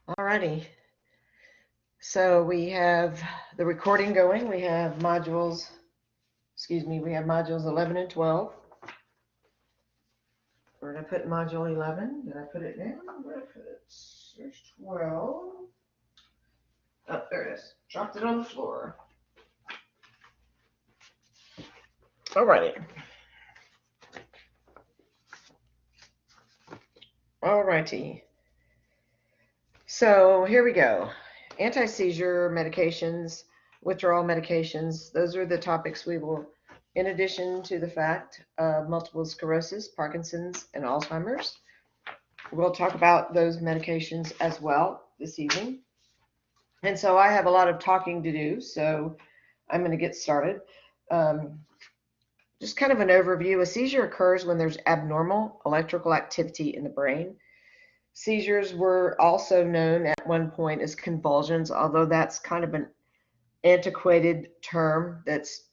Alrighty, so we have the recording going. We have modules, we have modules 11 and 12. Where did I put module 11? Did I put it down? Where did I put it? There's 12. Oh, there it is. Dropped it on the floor. Alrighty. Alrighty. So here we go. Anti-seizure medications, withdrawal medications, those are the topics we will, in addition to the fact of multiple sclerosis, Parkinson's, and Alzheimer's. We'll talk about those medications as well this evening. And so I have a lot of talking to do, so I'm going to get started. Just kind of an overview. A seizure occurs when there's abnormal electrical activity in the brain. Seizures were also known at one point as convulsions, although that's kind of an antiquated term that's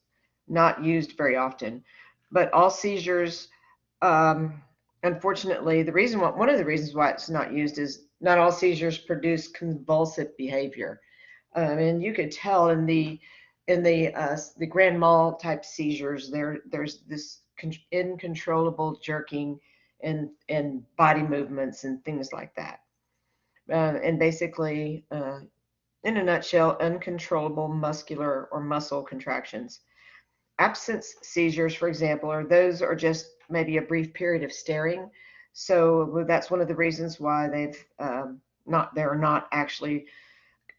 not used very often. But all seizures, unfortunately, one of the reasons why it's not used is not all seizures produce convulsive behavior, and you could tell in the grand mal type seizures there's this uncontrollable jerking and body movements and things like that, and basically in a nutshell, uncontrollable muscular or muscle contractions. Absence seizures, for example, are just maybe a brief period of staring. So that's one of the reasons why they're not actually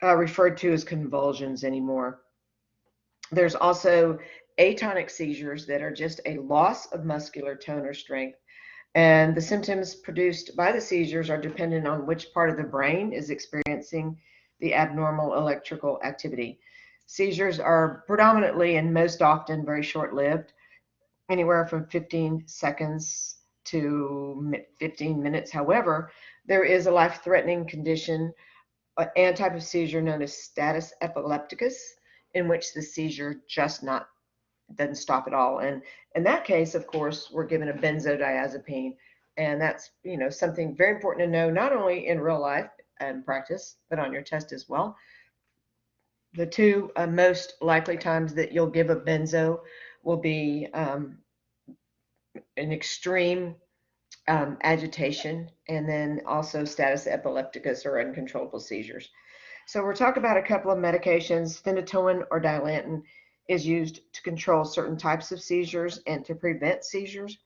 referred to as convulsions anymore. There's also atonic seizures that are just a loss of muscular tone or strength. And the symptoms produced by the seizures are dependent on which part of the brain is experiencing the abnormal electrical activity. Seizures are predominantly and most often very short-lived, anywhere from 15 seconds to 15 minutes. However, there is a life-threatening condition, a type of seizure known as status epilepticus, in which the seizure just not doesn't stop at all. And in that case, of course, we're given a benzodiazepine, and that's something very important to know, not only in real life and practice, but on your test as well. The two most likely times that you'll give a benzo will be an extreme agitation, and then also status epilepticus or uncontrollable seizures. So we're talking about a couple of medications. Phenytoin or Dilantin is used to control certain types of seizures and to prevent seizures.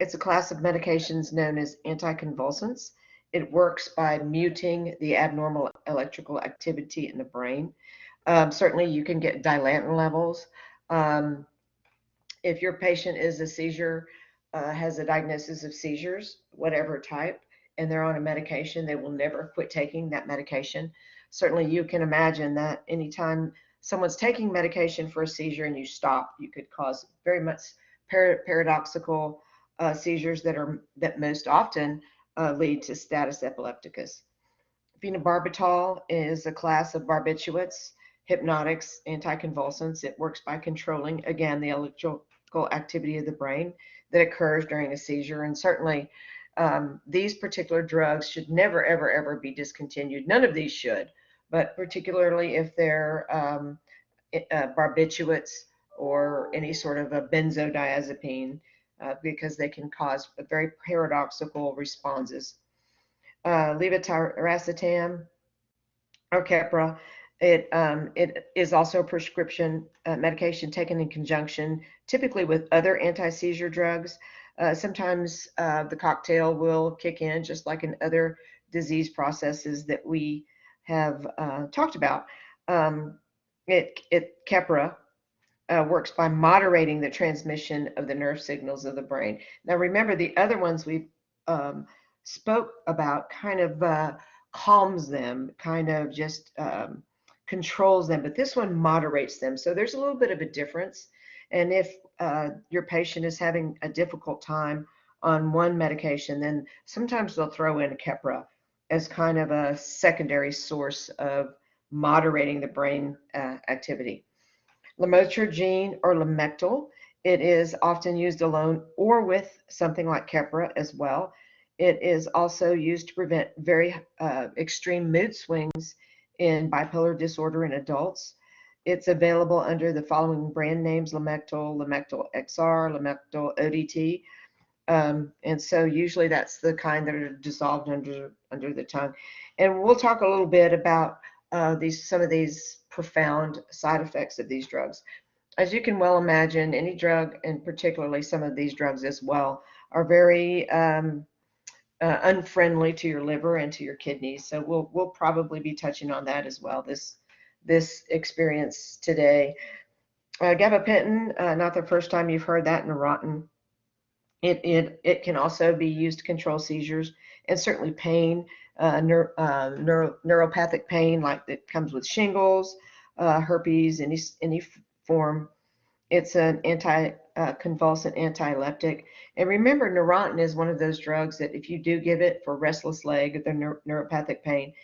It's a class of medications known as anticonvulsants. It works by muting the abnormal electrical activity in the brain. Certainly, you can get Dilantin levels. If your patient is a seizure, has a diagnosis of seizures, whatever type, and they're on a medication, they will never quit taking that medication. Certainly, you can imagine that anytime someone's taking medication for a seizure and you stop, you could cause very much paradoxical seizures that most often lead to status epilepticus. Phenobarbital is a class of barbiturates, hypnotics, anticonvulsants. It works by controlling, again, the electrical activity of the brain that occurs during a seizure. And certainly, these particular drugs should never, ever, ever be discontinued. None of these should, but particularly if they're barbiturates or any sort of a benzodiazepine, because they can cause very paradoxical responses. Levetiracetam or Keppra, it is also a prescription medication taken in conjunction, typically with other anti-seizure drugs. Sometimes the cocktail will kick in, just like in other disease processes that we have talked about. Keppra works by moderating the transmission of the nerve signals of the brain. Now, remember, the other ones we spoke about kind of calms them, kind of just controls them, but this one moderates them. So there's a little bit of a difference. And if your patient is having a difficult time on one medication, then sometimes they'll throw in Keppra as kind of a secondary source of moderating the brain activity. Lamotrigine or Lamictal, it is often used alone or with something like Keppra as well. It is also used to prevent very extreme mood swings in bipolar disorder in adults. It's available under the following brand names: Lamictal, Lamictal XR, Lamictal ODT. And so usually that's the kind that are dissolved under the tongue. And we'll talk a little bit about some of these profound side effects of these drugs. As you can well imagine, any drug, and particularly some of these drugs as well, are very unfriendly to your liver and to your kidneys. So we'll probably be touching on that as well this experience today. Gabapentin, not the first time you've heard that, Neurontin. It can also be used to control seizures and certainly pain, neuropathic pain like that comes with shingles, herpes, any form. It's an anti-convulsant, anti-epileptic. And remember, Neurontin is one of those drugs that if you do give it for restless leg, the neuropathic pain,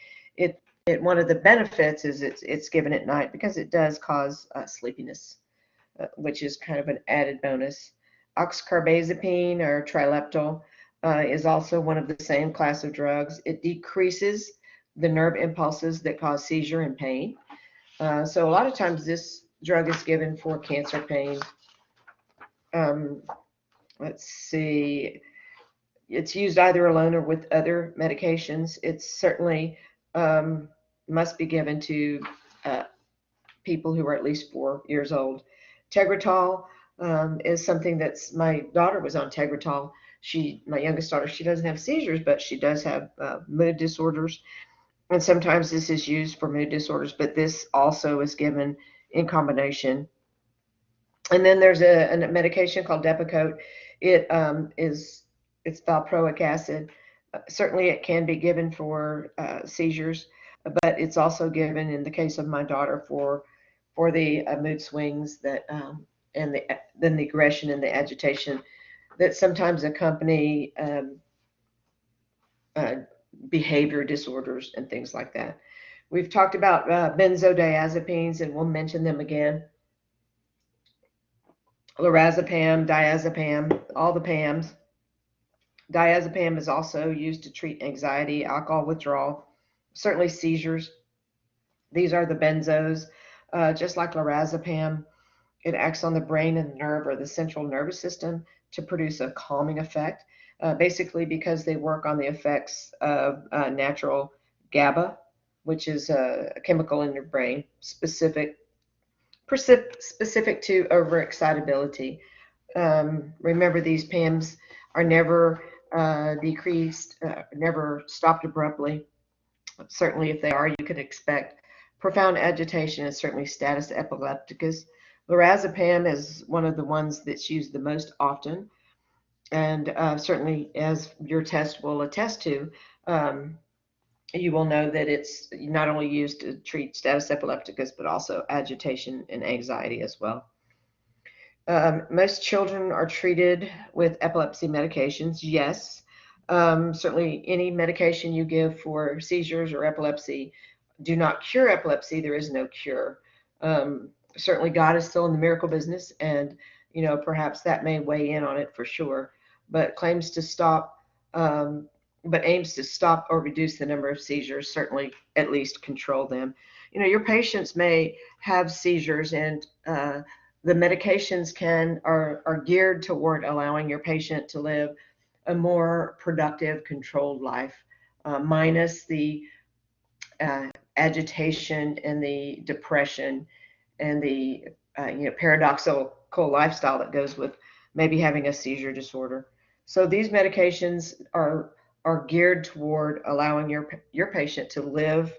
one of the benefits is it's given at night because it does cause sleepiness, which is kind of an added bonus. Oxcarbazepine or trileptal is also one of the same class of drugs. It decreases the nerve impulses that cause seizure and pain. So a lot of times this drug is given for cancer pain. Let's see. It's used either alone or with other medications. It certainly must be given to people who are at least 4 years old. Tegretol is something my daughter was on Tegretol. My youngest daughter, she doesn't have seizures, but she does have mood disorders. And sometimes this is used for mood disorders, but this also is given in combination. And then there's a medication called Depakote. It's valproic acid. Certainly it can be given for seizures, but it's also given in the case of my daughter for the mood swings that and then the aggression and the agitation that sometimes accompany behavior disorders and things like that. We've talked about benzodiazepines, and we'll mention them again. Lorazepam, diazepam, all the PAMs. Diazepam is also used to treat anxiety, alcohol withdrawal, certainly seizures. These are the benzos, just like lorazepam. It acts on the brain and nerve or the central nervous system to produce a calming effect, basically because they work on the effects of natural GABA, which is a chemical in your brain specific to overexcitability. Remember, these PAMs are never decreased, never stopped abruptly. Certainly, if they are, you could expect profound agitation and certainly status epilepticus. Lorazepam is one of the ones that's used the most often, and certainly, as your test will attest to, you will know that it's not only used to treat status epilepticus, but also agitation and anxiety as well. Most children are treated with epilepsy medications, yes. Certainly, any medication you give for seizures or epilepsy do not cure epilepsy. There is no cure. Certainly, God is still in the miracle business, and perhaps that may weigh in on it for sure. But aims to stop or reduce the number of seizures. Certainly, at least control them. Your patients may have seizures, and the medications are geared toward allowing your patient to live a more productive, controlled life, minus the agitation and the depression and the paradoxical lifestyle that goes with maybe having a seizure disorder. So these medications are geared toward allowing your patient to live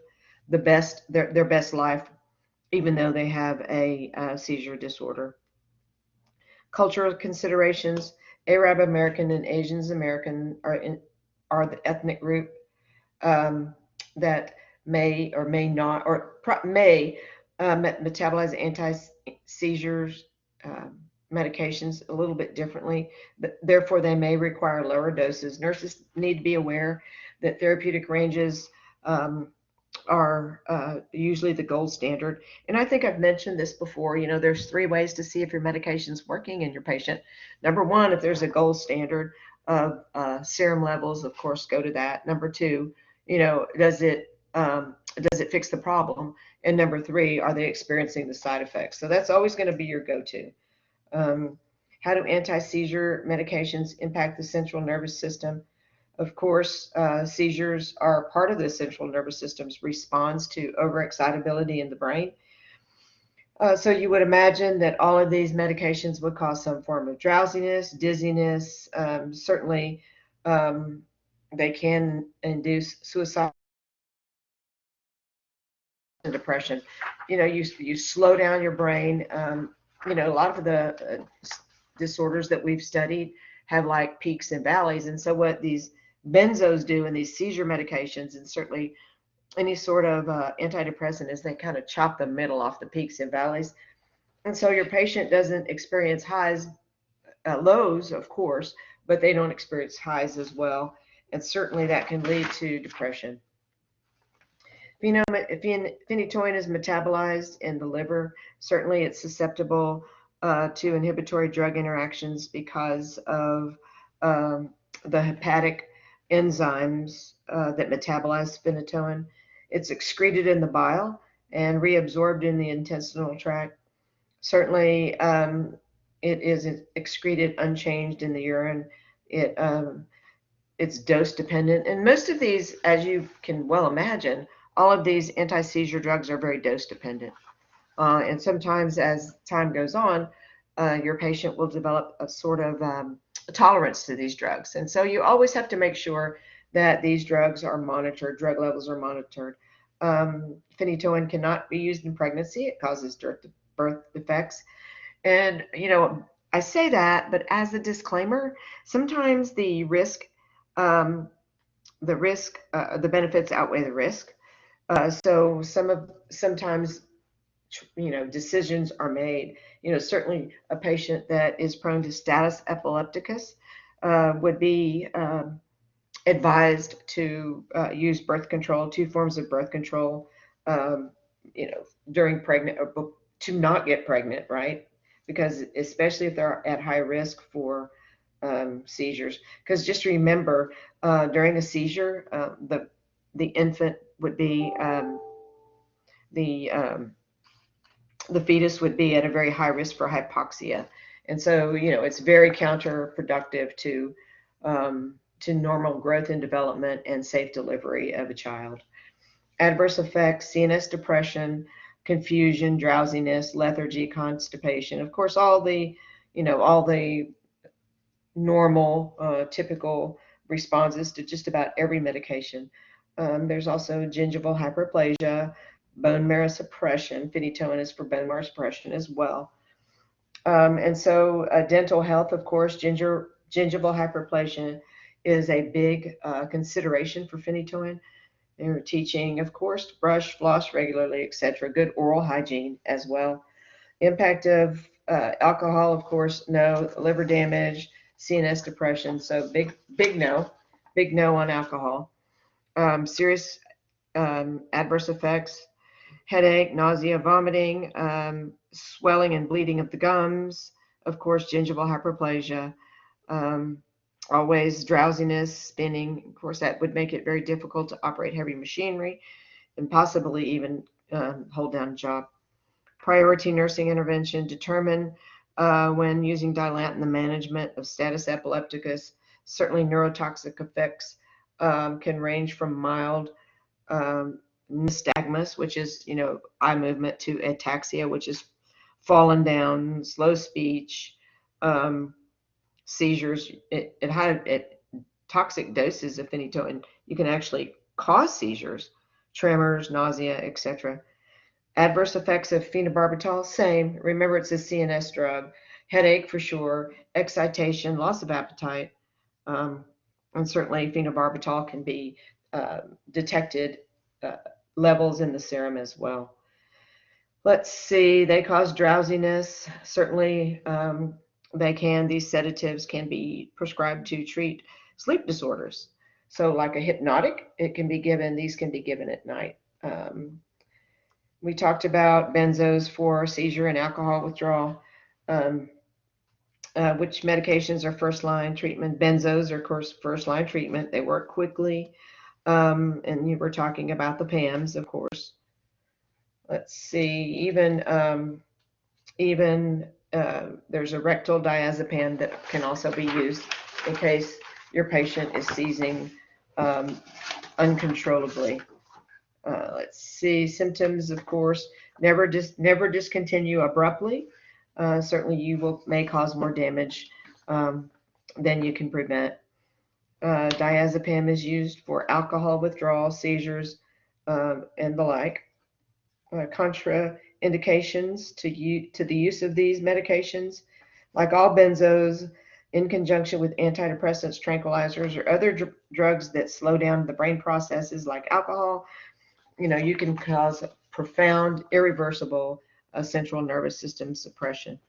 their best life, even though they have a seizure disorder. Cultural considerations: Arab American and Asian American are the ethnic group that may or may not, or may metabolize anti-seizures medications a little bit differently, but therefore they may require lower doses. Nurses need to be aware that therapeutic ranges are usually the gold standard. And I think I've mentioned this before. There's 3 ways to see if your medication's working in your patient. Number 1, if there's a gold standard, of serum levels, of course, go to that. Number two, does it fix the problem? And number three, are they experiencing the side effects? So that's always going to be your go-to. Um, how do anti-seizure medications impact the central nervous system? Of course, seizures are part of the central nervous system's response to overexcitability in the brain. So you would imagine that all of these medications would cause some form of drowsiness, dizziness. Certainly, um, they can induce suicide and depression. You slow down your brain. A lot of the disorders that we've studied have like peaks and valleys, and so what these benzos do and these seizure medications, and certainly any sort of antidepressant, is they kind of chop the middle off the peaks and valleys. And so your patient doesn't experience highs, lows, of course, but they don't experience highs as well. And certainly that can lead to depression. Phenytoin is metabolized in the liver. Certainly it's susceptible to inhibitory drug interactions because of um, the hepatic enzymes that metabolize phenytoin. It's excreted in the bile and reabsorbed in the intestinal tract. Certainly, it is excreted unchanged in the urine. It's dose dependent, and most of these, as you can well imagine, all of these anti-seizure drugs are very dose dependent. And sometimes, as time goes on, your patient will develop a sort of tolerance to these drugs, and so you always have to make sure that these drugs are monitored. Drug levels are monitored. Phenytoin cannot be used in pregnancy; it causes birth defects. And, I say that, but as a disclaimer, sometimes um, the benefits outweigh the risk. So sometimes, decisions are made. Certainly a patient that is prone to status epilepticus would be advised to use birth control, two forms of birth control, um, during pregnant, or to not get pregnant, right? Because especially if they're at high risk for seizures. Because just remember, during a seizure, the infant would be the the fetus would be at a very high risk for hypoxia, and so it's very counterproductive to normal growth and development and safe delivery of a child. Adverse effects: CNS depression, confusion, drowsiness, lethargy, constipation. Of course, all the normal, typical responses to just about every medication. There's also gingival hyperplasia, bone marrow suppression. Phenytoin is for bone marrow suppression as well. And so dental health, of course, gingival hyperplasia is a big consideration for phenytoin. They were teaching, of course, to brush, floss regularly, etc. Good oral hygiene as well. Impact of alcohol, of course, no. Liver damage, CNS depression. So big no on alcohol. Serious adverse effects: headache, nausea, vomiting, swelling and bleeding of the gums. Of course, gingival hyperplasia. Um, Always drowsiness, spinning. Of course, that would make it very difficult to operate heavy machinery and possibly even hold down a job. Priority nursing intervention: determine when using Dilantin in the management of status epilepticus. Certainly, neurotoxic effects can range from mild nystagmus, which is eye movement, to ataxia, which is falling down, slow speech, um, seizures. At toxic doses of phenytoin, you can actually cause seizures, tremors, nausea, etc. Adverse effects of phenobarbital: same. Remember, it's a CNS drug. Headache for sure, excitation, loss of appetite, um, and certainly phenobarbital can be detected uh, levels in the serum as well. Let's see, they cause drowsiness. Certainly, these sedatives can be prescribed to treat sleep disorders. So, like a hypnotic, these can be given at night. We talked about benzos for seizure and alcohol withdrawal. Um, Which medications are first-line treatment? Benzos are, of course, first-line treatment. They work quickly. And you were talking about the PAMs, of course. Let's see, even there's a rectal diazepam that can also be used in case your patient is seizing um, uncontrollably. Let's see, symptoms, of course, never discontinue abruptly. Certainly, you may cause more damage um, than you can prevent. Diazepam is used for alcohol withdrawal, seizures, and the like. Contraindications to the use of these medications, like all benzos, in conjunction with antidepressants, tranquilizers, or other drugs that slow down the brain processes, like alcohol, you can cause profound, irreversible central nervous system suppression.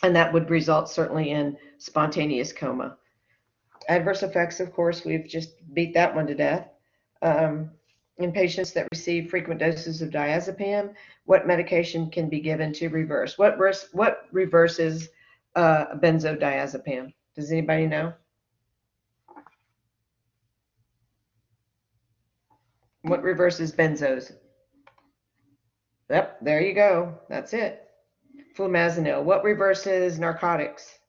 And that would result certainly in spontaneous coma. Adverse effects, of course, we've just beat that one to death. Um, in patients that receive frequent doses of diazepam, what medication can be given to reverse? What reverses benzodiazepam? Does anybody know? What reverses benzos? Yep, there you go. That's it. Flumazenil. What reverses narcotics?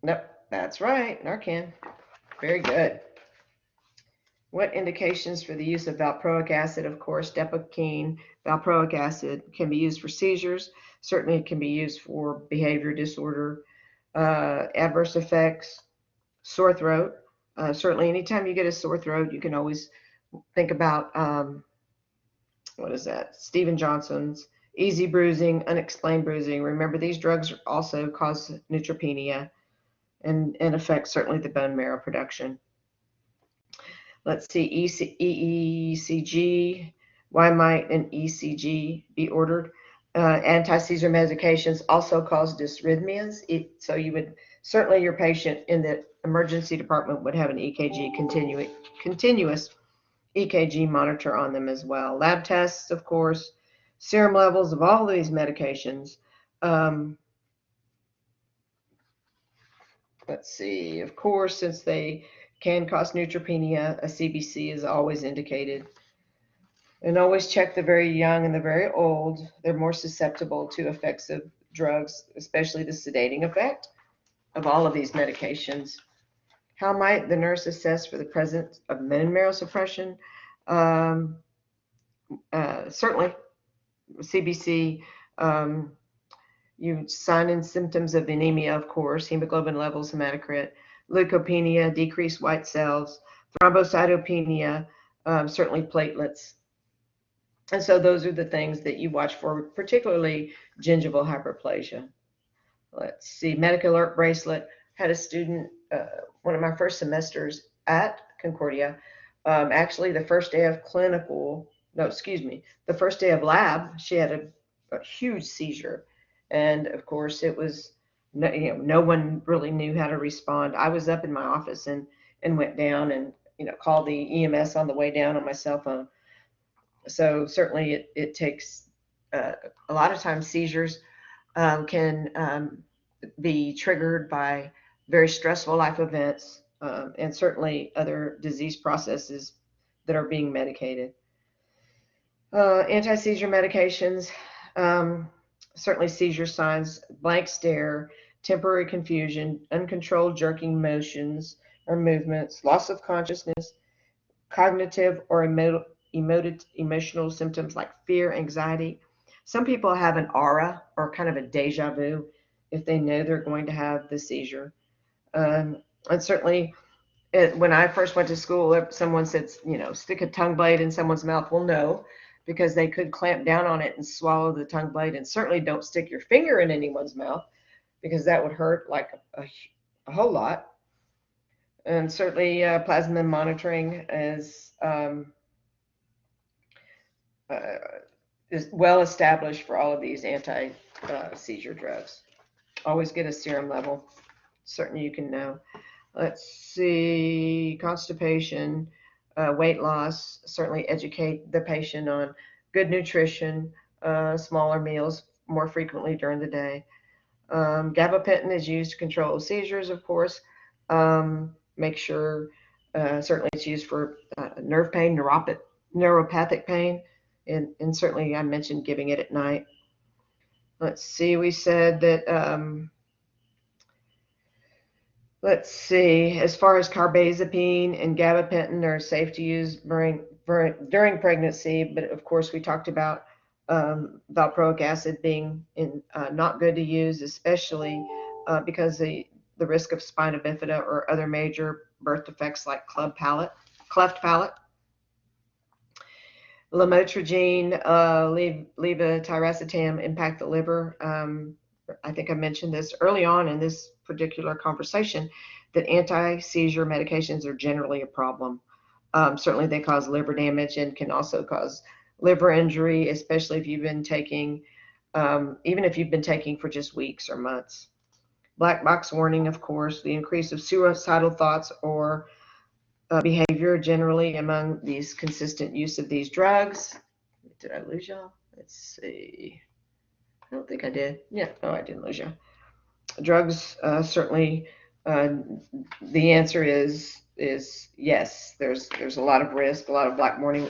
Nope, that's right. Narcan. Very good. What indications for the use of valproic acid? Of course, depakine, valproic acid can be used for seizures. Certainly, it can be used for behavior disorder, adverse effects, sore throat. Certainly, anytime you get a sore throat, you can always think about what is that? Stephen Johnson's easy bruising, unexplained bruising. Remember, these drugs also cause neutropenia and affect certainly the bone marrow production. Let's see, EECG. Why might an ECG be ordered? Anti-seizure medications also cause dysrhythmias. So you would certainly, your patient in the emergency department would have an EKG continuous EKG monitor on them as well. Lab tests, of course, serum levels of all of these medications. Um, let's see, of course, since they can cause neutropenia, a CBC is always indicated. And always check the very young and the very old. They're more susceptible to effects of drugs, especially the sedating effect of all of these medications. How might the nurse assess for the presence of bone marrow suppression? Um, Certainly, CBC, you sign in symptoms of anemia, of course, hemoglobin levels, hematocrit, leukopenia, decreased white cells, thrombocytopenia, certainly platelets. And so those are the things that you watch for, particularly gingival hyperplasia. Let's see, medical alert bracelet. Had a student, one of my first semesters at Concordia, actually the first day of the first day of lab, she had a huge seizure. And of course, it was, no one really knew how to respond. I was up in my office and went down and, called the EMS on the way down on my cell phone. So certainly it takes a lot of times seizures can be triggered by very stressful life events and certainly other disease processes that are being medicated. Anti-seizure medications, certainly seizure signs, blank stare, temporary confusion, uncontrolled jerking motions or movements, loss of consciousness, cognitive or emotional symptoms like fear, anxiety. Some people have an aura or kind of a deja vu if they know they're going to have the seizure. And certainly, when I first went to school, if someone said, stick a tongue blade in someone's mouth, well, no, because they could clamp down on it and swallow the tongue blade. And certainly don't stick your finger in anyone's mouth because that would hurt like a whole lot. And certainly, plasma monitoring uh, is well established for all of these anti-seizure drugs. Always get a serum level. Certainly you can know. Let's see, constipation, weight loss, certainly educate the patient on good nutrition, smaller meals more frequently during the day. Gabapentin is used to control seizures, of course. Make sure, certainly it's used for nerve pain, neuropathic pain, and certainly I mentioned giving it at night. Let's see, we said that, let's see, as far as carbazepine and gabapentin are safe to use during pregnancy, but of course we talked about valproic acid being not good to use, especially because the risk of spina bifida or other major birth defects like cleft palate. Lamotrigine, levetiracetam impact the liver. I think I mentioned this early on in this particular conversation that anti-seizure medications are generally a problem. Certainly they cause liver damage and can also cause liver injury, especially if you've been taking, even if you've been taking for just weeks or months. Black box warning, of course, the increase of suicidal thoughts or behavior generally among these consistent use of these drugs. Did I lose y'all? Let's see. I don't think I did. Yeah, oh, I didn't lose y'all. Drugs, certainly, the answer is yes. There's a lot of risk, a lot of black warning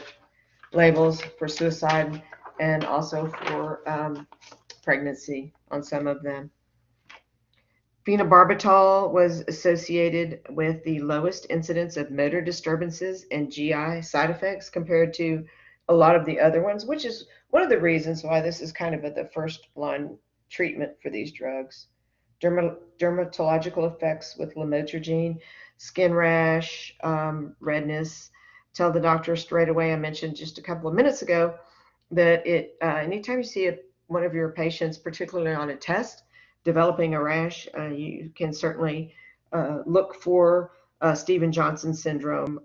labels for suicide, and also for pregnancy on some of them. Phenobarbital was associated with the lowest incidence of motor disturbances and GI side effects compared to a lot of the other ones, which is one of the reasons why this is kind of the first line treatment for these drugs. Dermatological effects with lamotrigine, skin rash, redness. Tell the doctor straight away. I mentioned just a couple of minutes ago that anytime you see one of your patients, particularly on a test, developing a rash, you can certainly look for Stevens-Johnson syndrome,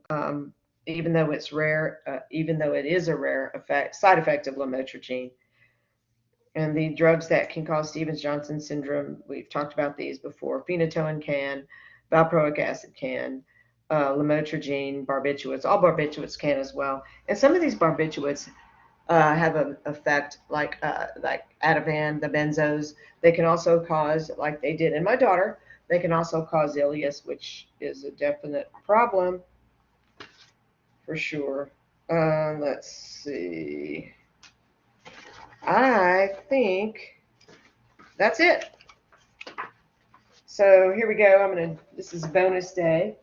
even though it's rare, even though it is a rare side effect of lamotrigine. And the drugs that can cause Stevens-Johnson syndrome, we've talked about these before. Phenytoin can, valproic acid can, lamotrigine, barbiturates. All barbiturates can as well. And some of these barbiturates have an effect like Ativan, the benzos. They can also cause, like they did in my daughter, they can also cause ileus, which is a definite problem for sure. Let's see. I think that's it. So here we go. This is bonus day.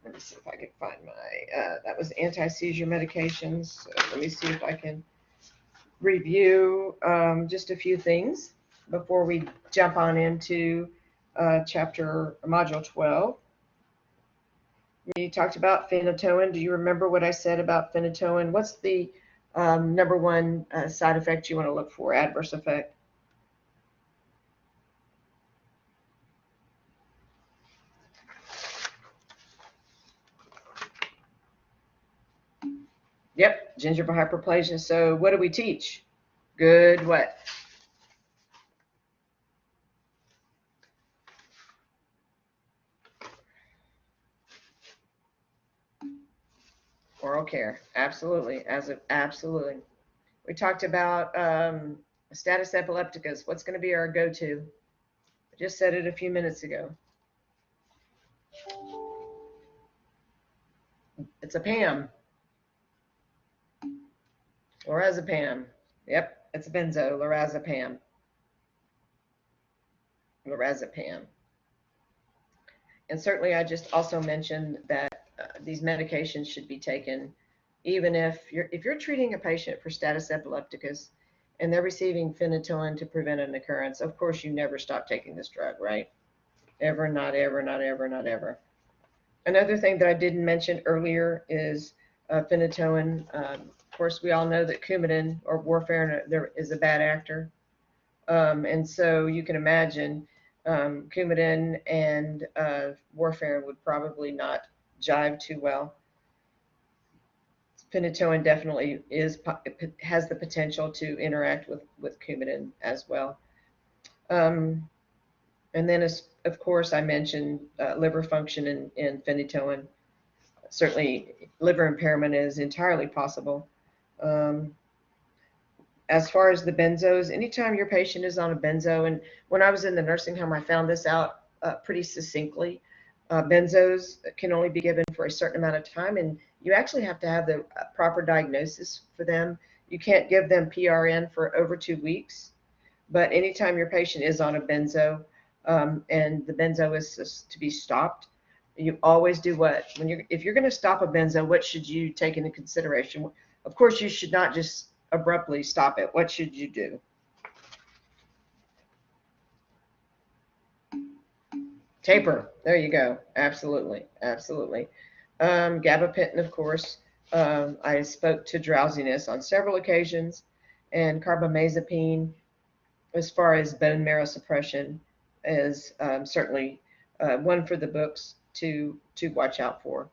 Let me see if I can find my, that was anti-seizure medications. So let me see if I can review just a few things before we jump on into module 12. We talked about phenytoin. Do you remember what I said about phenytoin? What's the number one side effect you want to look for, adverse effect? Yep, gingival hyperplasia. So what do we teach? Good what? Oral care. Absolutely. Absolutely. We talked about status epilepticus. What's going to be our go-to? I just said it a few minutes ago. It's a PAM. Lorazepam. Yep, it's a benzo. Lorazepam. Lorazepam. And certainly I just also mentioned that these medications should be taken even if you're treating a patient for status epilepticus and they're receiving phenytoin to prevent an occurrence. Of course, you never stop taking this drug, right? Ever, not ever, not ever, not ever. Another thing that I didn't mention earlier is phenytoin. Of course, we all know that Coumadin or warfarin there is a bad actor. And so you can imagine Coumadin and warfarin would probably not jive too well. Phenytoin definitely has the potential to interact with Coumadin as well. And then, of course, I mentioned liver function in phenytoin. Certainly, liver impairment is entirely possible. As far as the benzos, anytime your patient is on a benzo, and when I was in the nursing home, I found this out pretty succinctly. Benzos can only be given for a certain amount of time, and you actually have to have the proper diagnosis for them. You can't give them PRN for over 2 weeks, but anytime your patient is on a benzo and the benzo is to be stopped, you always do what? If you're going to stop a benzo, what should you take into consideration? Of course, you should not just abruptly stop it. What should you do? Taper. There you go. Absolutely. Absolutely. Gabapentin, of course. I spoke to drowsiness on several occasions, and carbamazepine, as far as bone marrow suppression, is certainly one for the books to watch out for.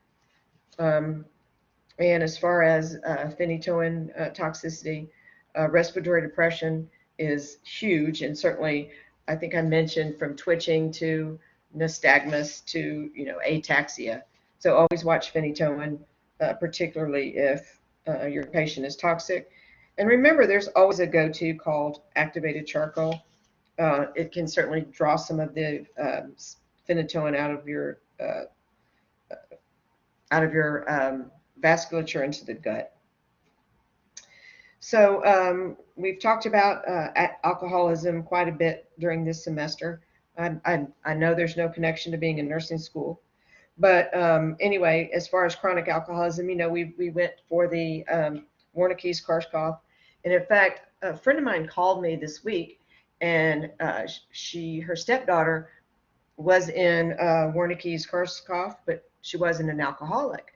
Um, And as far as phenytoin toxicity, respiratory depression is huge, and certainly, I think I mentioned from twitching to nystagmus to ataxia. So always watch phenytoin, particularly if your patient is toxic. And remember, there's always a go-to called activated charcoal. It can certainly draw some of the phenytoin out of your vasculature into the gut. So we've talked about alcoholism quite a bit during this semester. I know there's no connection to being in nursing school, but anyway, as far as chronic alcoholism, we went for the Wernicke's-Korsakoff, and in fact, a friend of mine called me this week, and her stepdaughter was in Wernicke's-Korsakoff, but she wasn't an alcoholic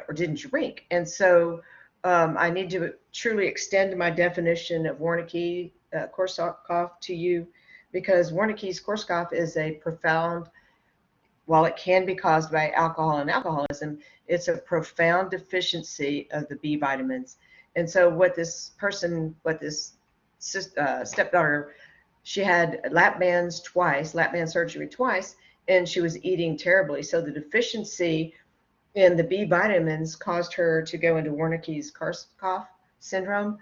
or didn't drink. And so I need to truly extend my definition of Wernicke-Korsakoff to you, because Wernicke's-Korsakoff is a profound, while it can be caused by alcohol and alcoholism, it's a profound deficiency of the B vitamins. And so what this stepdaughter, she had lap band surgery twice, and she was eating terribly. So the deficiency in the B vitamins caused her to go into Wernicke's-Korsakoff syndrome.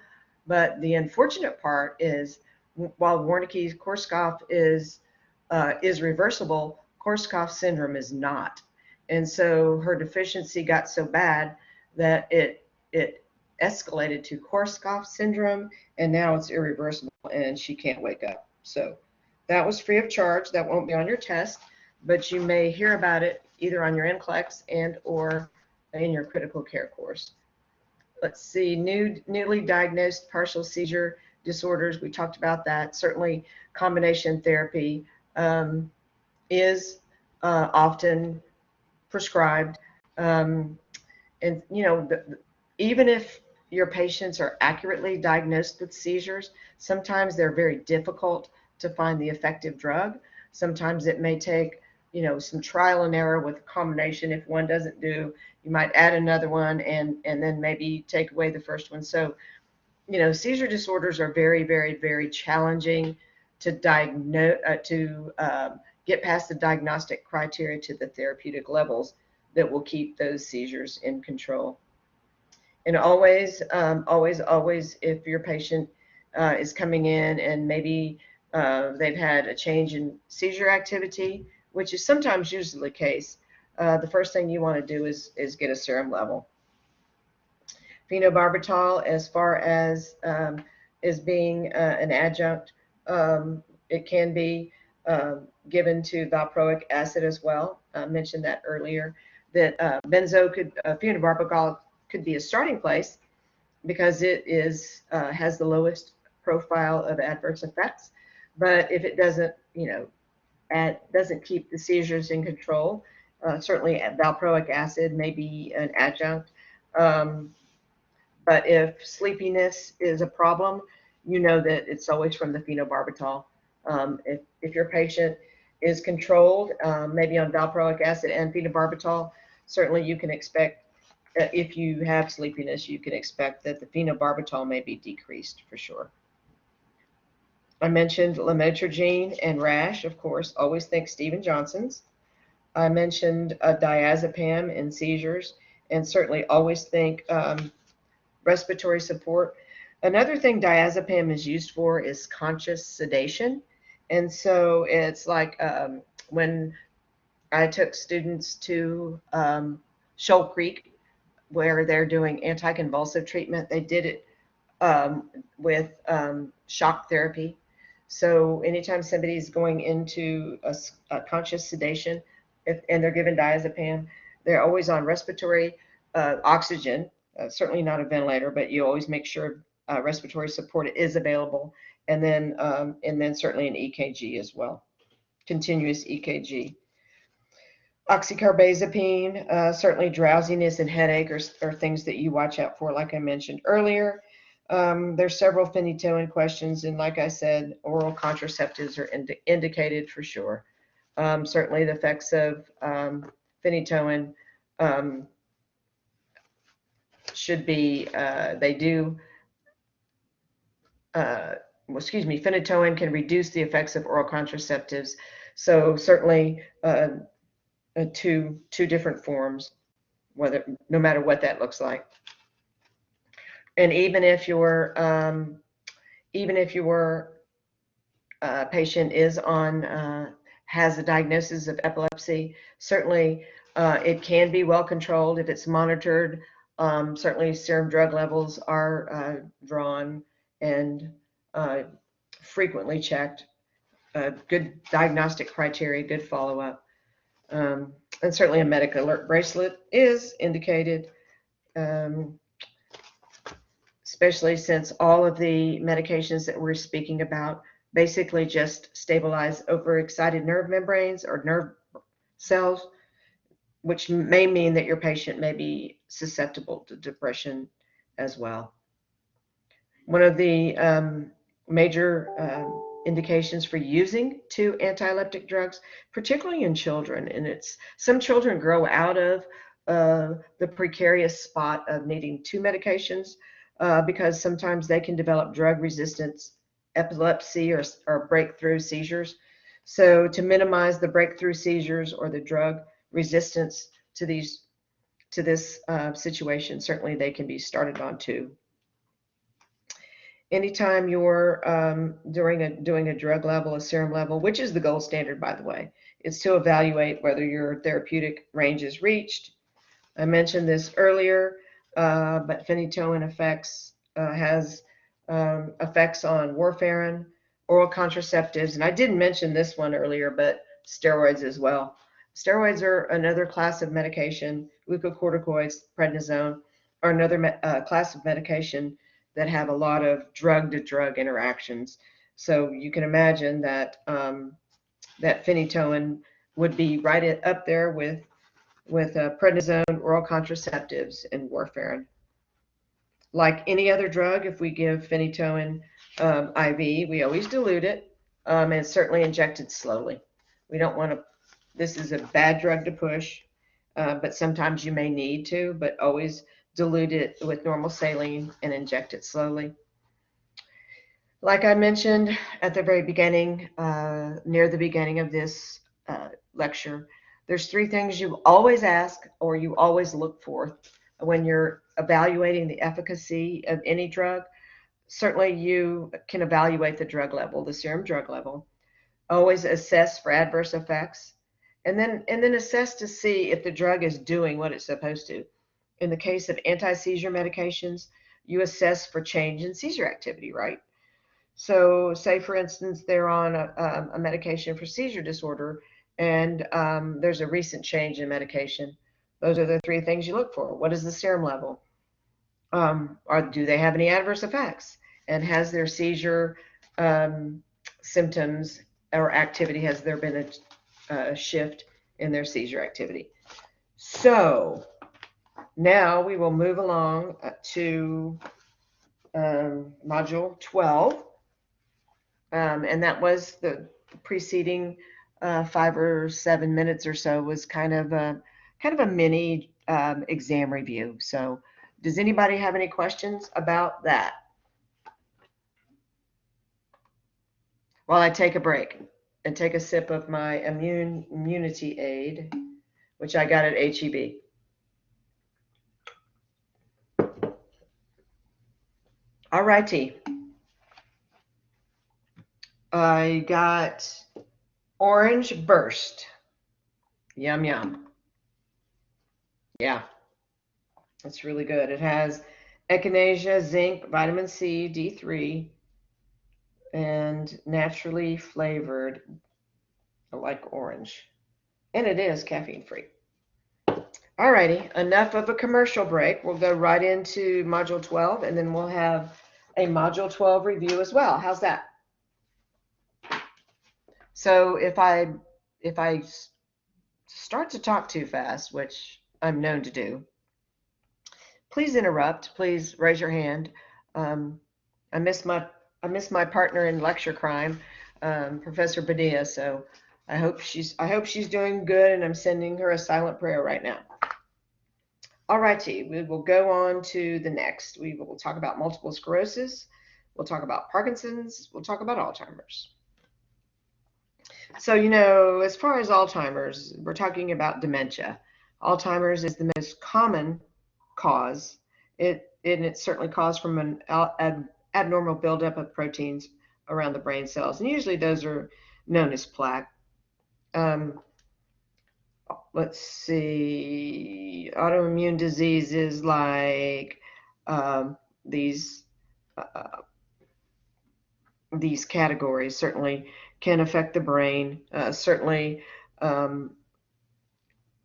But the unfortunate part is, while Wernicke's-Korsakoff is reversible, Korsakoff syndrome is not. And so her deficiency got so bad that it escalated to Korsakoff syndrome, and now it's irreversible, and she can't wake up. So that was free of charge. That won't be on your test, but you may hear about it either on your NCLEX and or in your critical care course. Let's see, newly diagnosed partial seizure disorders. We talked about that. Certainly combination therapy is often prescribed. And, even if your patients are accurately diagnosed with seizures, sometimes they're very difficult to find the effective drug. Sometimes it may take some trial and error with a combination. If one doesn't do, you might add another one and then maybe take away the first one. So, seizure disorders are very, very, very challenging to diagnose, get past the diagnostic criteria to the therapeutic levels that will keep those seizures in control. And always, if your patient is coming in and maybe they've had a change in seizure activity, which is sometimes usually the case, the first thing you want to do is get a serum level. Phenobarbital, as far as being an adjunct, it can be given to valproic acid as well. I mentioned that earlier, that phenobarbital could be a starting place because it has the lowest profile of adverse effects. But if it doesn't, doesn't keep the seizures in control, certainly valproic acid may be an adjunct. But if sleepiness is a problem, that it's always from the phenobarbital. If your patient is controlled, maybe on valproic acid and phenobarbital, certainly you can expect, if you have sleepiness, you can expect that the phenobarbital may be decreased for sure. I mentioned lamotrigine and rash, of course. Always think Steven Johnson's. I mentioned diazepam in seizures, and certainly always think respiratory support. Another thing diazepam is used for is conscious sedation. And so it's like when I took students to Shoal Creek, where they're doing anticonvulsive treatment. They did it with shock therapy. So anytime somebody's going into a conscious sedation, and they're given diazepam, they're always on respiratory oxygen. Certainly not a ventilator, but you always make sure respiratory support is available, and then certainly an EKG as well, continuous EKG. Oxycarbazepine, certainly drowsiness and headache are things that you watch out for, like I mentioned earlier. There's several phenytoin questions, and like I said, oral contraceptives are indicated for sure. Certainly, the effects of phenytoin should be, they do, phenytoin can reduce the effects of oral contraceptives. So certainly, two different forms, whether no matter what that looks like. And even if your patient is on has a diagnosis of epilepsy, certainly it can be well controlled if it's monitored. Certainly, serum drug levels are drawn and uh, frequently checked. Good diagnostic criteria, good follow up, and certainly a medic alert bracelet is indicated. Um, Especially since all of the medications that we're speaking about basically just stabilize overexcited nerve membranes or nerve cells, which may mean that your patient may be susceptible to depression as well. One of the major indications for using two anti-epileptic drugs, particularly in children, and it's some children grow out of the precarious spot of needing two medications because sometimes they can develop drug resistance epilepsy or breakthrough seizures. So to minimize the breakthrough seizures or the drug resistance to this situation, certainly they can be started on two. Anytime you're doing a drug level, a serum level, which is the gold standard, by the way, is to evaluate whether your therapeutic range is reached. I mentioned this earlier, but phenytoin has effects on warfarin, oral contraceptives, and I didn't mention this one earlier, but steroids as well. Steroids are another class of medication. Glucocorticoids, prednisone, are another class of medication that have a lot of drug-to-drug interactions. So you can imagine that that phenytoin would be right up there with prednisone, oral contraceptives, and warfarin. Like any other drug, if we give phenytoin IV, we always dilute it, and it's certainly injected slowly. We don't want to. This is a bad drug to push, but sometimes you may need to, but always dilute it with normal saline and inject it slowly. Like I mentioned at the very beginning, near the beginning of this lecture, there's three things you always ask or you always look for when you're evaluating the efficacy of any drug. Certainly, you can evaluate the drug level, the serum drug level. Always assess for adverse effects, and then assess to see if the drug is doing what it's supposed to. In the case of anti-seizure medications, you assess for change in seizure activity, right? So, say for instance, they're on a medication for seizure disorder, and there's a recent change in medication. Those are the three things you look for. What is the serum level? Or do they have any adverse effects? And has their seizure symptoms or activity, has there been a shift in their seizure activity? So now we will move along to module 12. And that was the preceding 5 or 7 minutes or so was kind of a mini exam review. So does anybody have any questions about that while I take a break and take a sip of my immunity aid, which I got at HEB? All righty. I got Orange Burst. Yum, yum. Yeah, it's really good. It has echinacea, zinc, vitamin C, D3, and naturally flavored like orange. And it is caffeine free. Alrighty, enough of a commercial break. We'll go right into Module 12, and then we'll have a Module 12 review as well. How's that? So if I start to talk too fast, which I'm known to do, please interrupt. Please raise your hand. Um, I miss my partner in lecture crime, Professor Badia. So I hope she's doing good, and I'm sending her a silent prayer right now. All righty, we will go on to the next. We will talk about multiple sclerosis. We'll talk about Parkinson's. We'll talk about Alzheimer's. So, as far as Alzheimer's, we're talking about dementia. Alzheimer's is the most common cause. It's certainly caused from an abnormal buildup of proteins around the brain cells, and usually those are known as plaque. Um, let's see, autoimmune diseases like these uh, these categories certainly can affect the brain. Certainly, um,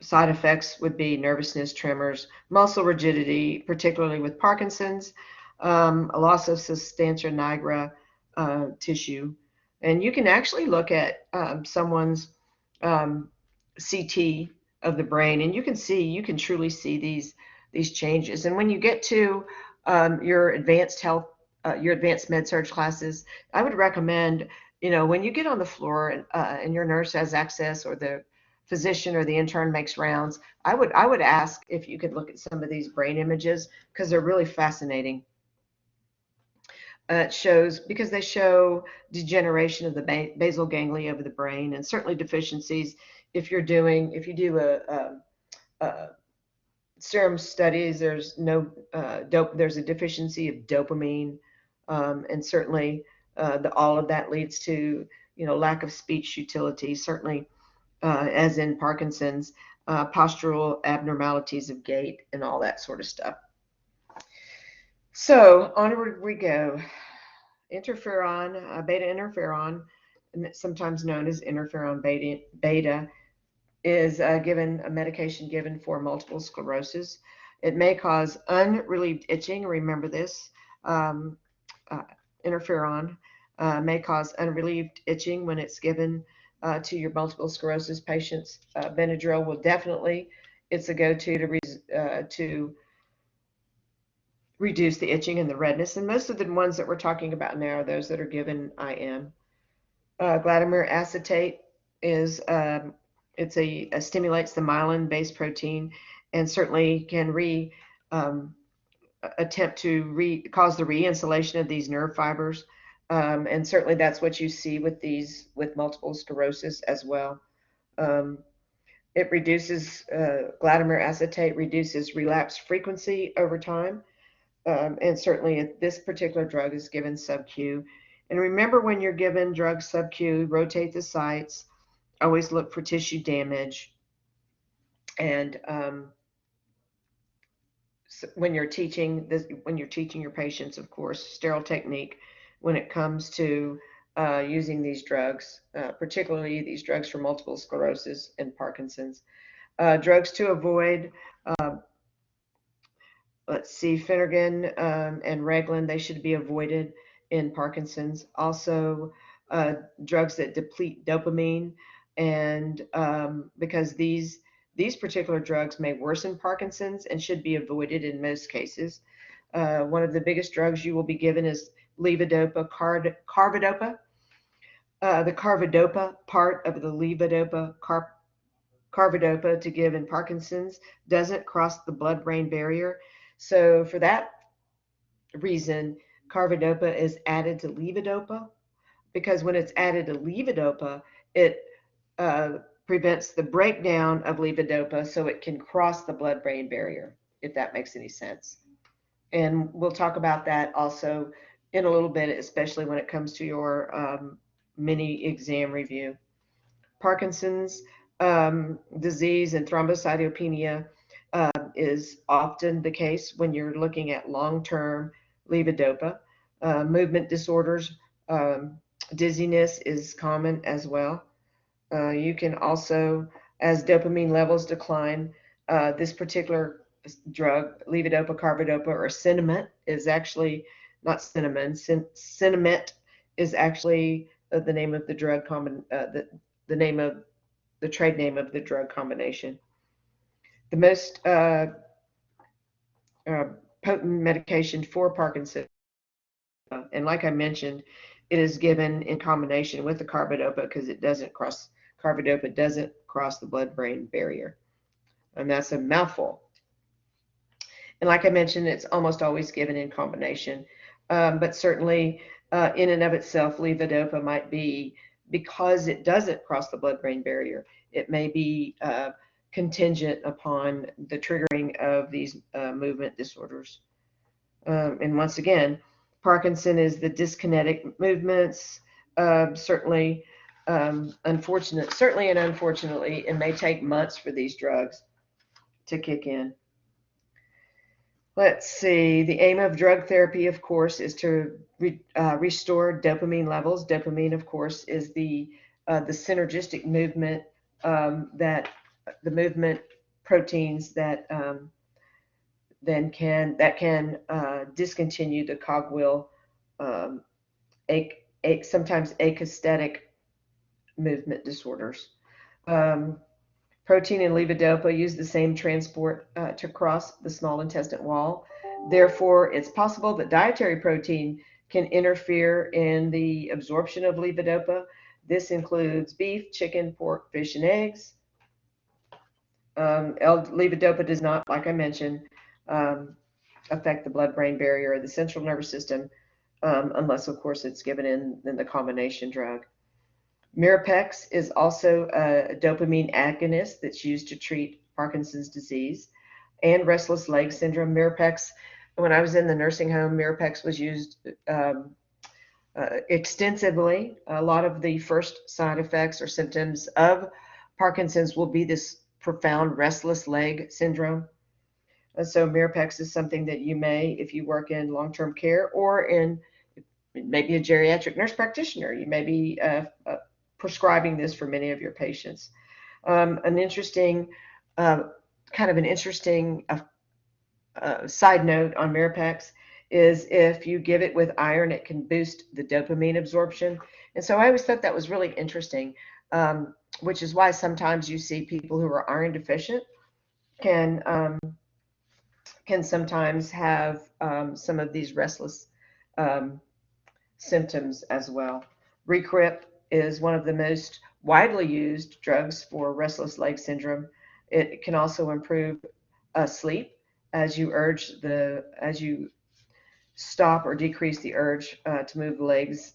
side effects would be nervousness, tremors, muscle rigidity, particularly with Parkinson's, a loss of substantia nigra tissue. And you can actually look at someone's um, CT of the brain, and you can truly see these changes. And when you get to your advanced health, your advanced med surg classes, I would recommend, when you get on the floor and your nurse has access, or the physician or the intern makes rounds, I would ask if you could look at some of these brain images, because they're really fascinating. It shows because they show degeneration of the basal ganglia of the brain, and certainly deficiencies. If you do a serum studies, there's no there's a deficiency of dopamine, and certainly all of that leads to lack of speech utility. Certainly, as in Parkinson's, postural abnormalities of gait, and all that sort of stuff. So onward we go. Interferon, beta interferon, sometimes known as interferon beta, is given a medication given for multiple sclerosis. It may cause unrelieved itching. Remember this. Um, uh, Interferon may cause unrelieved itching when it's given to your multiple sclerosis patients. Benadryl will definitely, it's a go-to to reduce the itching and the redness. And most of the ones that we're talking about now are those that are given IM. Glatiramer acetate is stimulates the myelin-based protein, and certainly can um, attempt to cause the reinsulation of these nerve fibers. And certainly that's what you see with multiple sclerosis as well. Um, it reduces Glatiramer acetate reduces relapse frequency over time. And certainly this particular drug is given sub-Q. And remember, when you're given drugs sub-Q, rotate the sites, always look for tissue damage. And when you're teaching your patients, of course, sterile technique when it comes to using these drugs, particularly these drugs for multiple sclerosis and Parkinson's. Drugs to avoid, uh, let's see, Phenergan and Reglan, they should be avoided in Parkinson's. Also, drugs that deplete dopamine, and because these particular drugs may worsen Parkinson's and should be avoided in most cases. One of the biggest drugs you will be given is levodopa, carbidopa. The carbidopa part of the levodopa carbidopa to give in Parkinson's doesn't cross the blood-brain barrier. So for that reason, carbidopa is added to levodopa, because when it's added to levodopa, it prevents the breakdown of levodopa so it can cross the blood-brain barrier, if that makes any sense. And we'll talk about that also in a little bit, especially when it comes to your mini exam review. Parkinson's disease and thrombocytopenia is often the case when you're looking at long-term levodopa. Movement disorders, dizziness is common as well. You can also, as dopamine levels decline, this particular drug, levodopa, carbidopa, or cinnamon, is actually not cinnamon. Cinnamate is actually the name of the drug the name of the trade name of the drug combination. The most uh, potent medication for Parkinson's, and like I mentioned, it is given in combination with the carbidopa because carbidopa doesn't cross the blood-brain barrier, and that's a mouthful. And like I mentioned, it's almost always given in combination, but certainly in and of itself, levodopa might be, because it doesn't cross the blood-brain barrier, it may be contingent upon the triggering of these movement disorders. And once again, Parkinson is the dyskinetic movements. Certainly, certainly and unfortunately, it may take months for these drugs to kick in. Let's see. The aim of drug therapy, of course, is to restore dopamine levels. Dopamine, of course, is the synergistic movement that the movement proteins that can discontinue the cogwheel, um, sometimes akistatic movement disorders. Um, Protein and levodopa use the same transport to cross the small intestine wall. Therefore, it's possible that dietary protein can interfere in the absorption of levodopa. This includes beef, chicken, pork, fish, and eggs. Levodopa does not, like I mentioned, um, affect the blood-brain barrier or the central nervous system, unless, of course, it's given in the combination drug. Mirapex is also a dopamine agonist that's used to treat Parkinson's disease and restless leg syndrome. Mirapex, when I was in the nursing home, Mirapex was used extensively. A lot of the first side effects or symptoms of Parkinson's will be this profound restless leg syndrome. And so Mirapex is something that you may, if you work in long-term care or in maybe a geriatric nurse practitioner, you may be prescribing this for many of your patients. An interesting, uh, kind of an interesting side note on Mirapex is if you give it with iron, it can boost the dopamine absorption. And so I always thought that was really interesting, which is why sometimes you see people who are iron deficient can can sometimes have some of these restless um, symptoms as well. Recrip is one of the most widely used drugs for restless leg syndrome. It can also improve sleep as you stop or decrease the urge to move the legs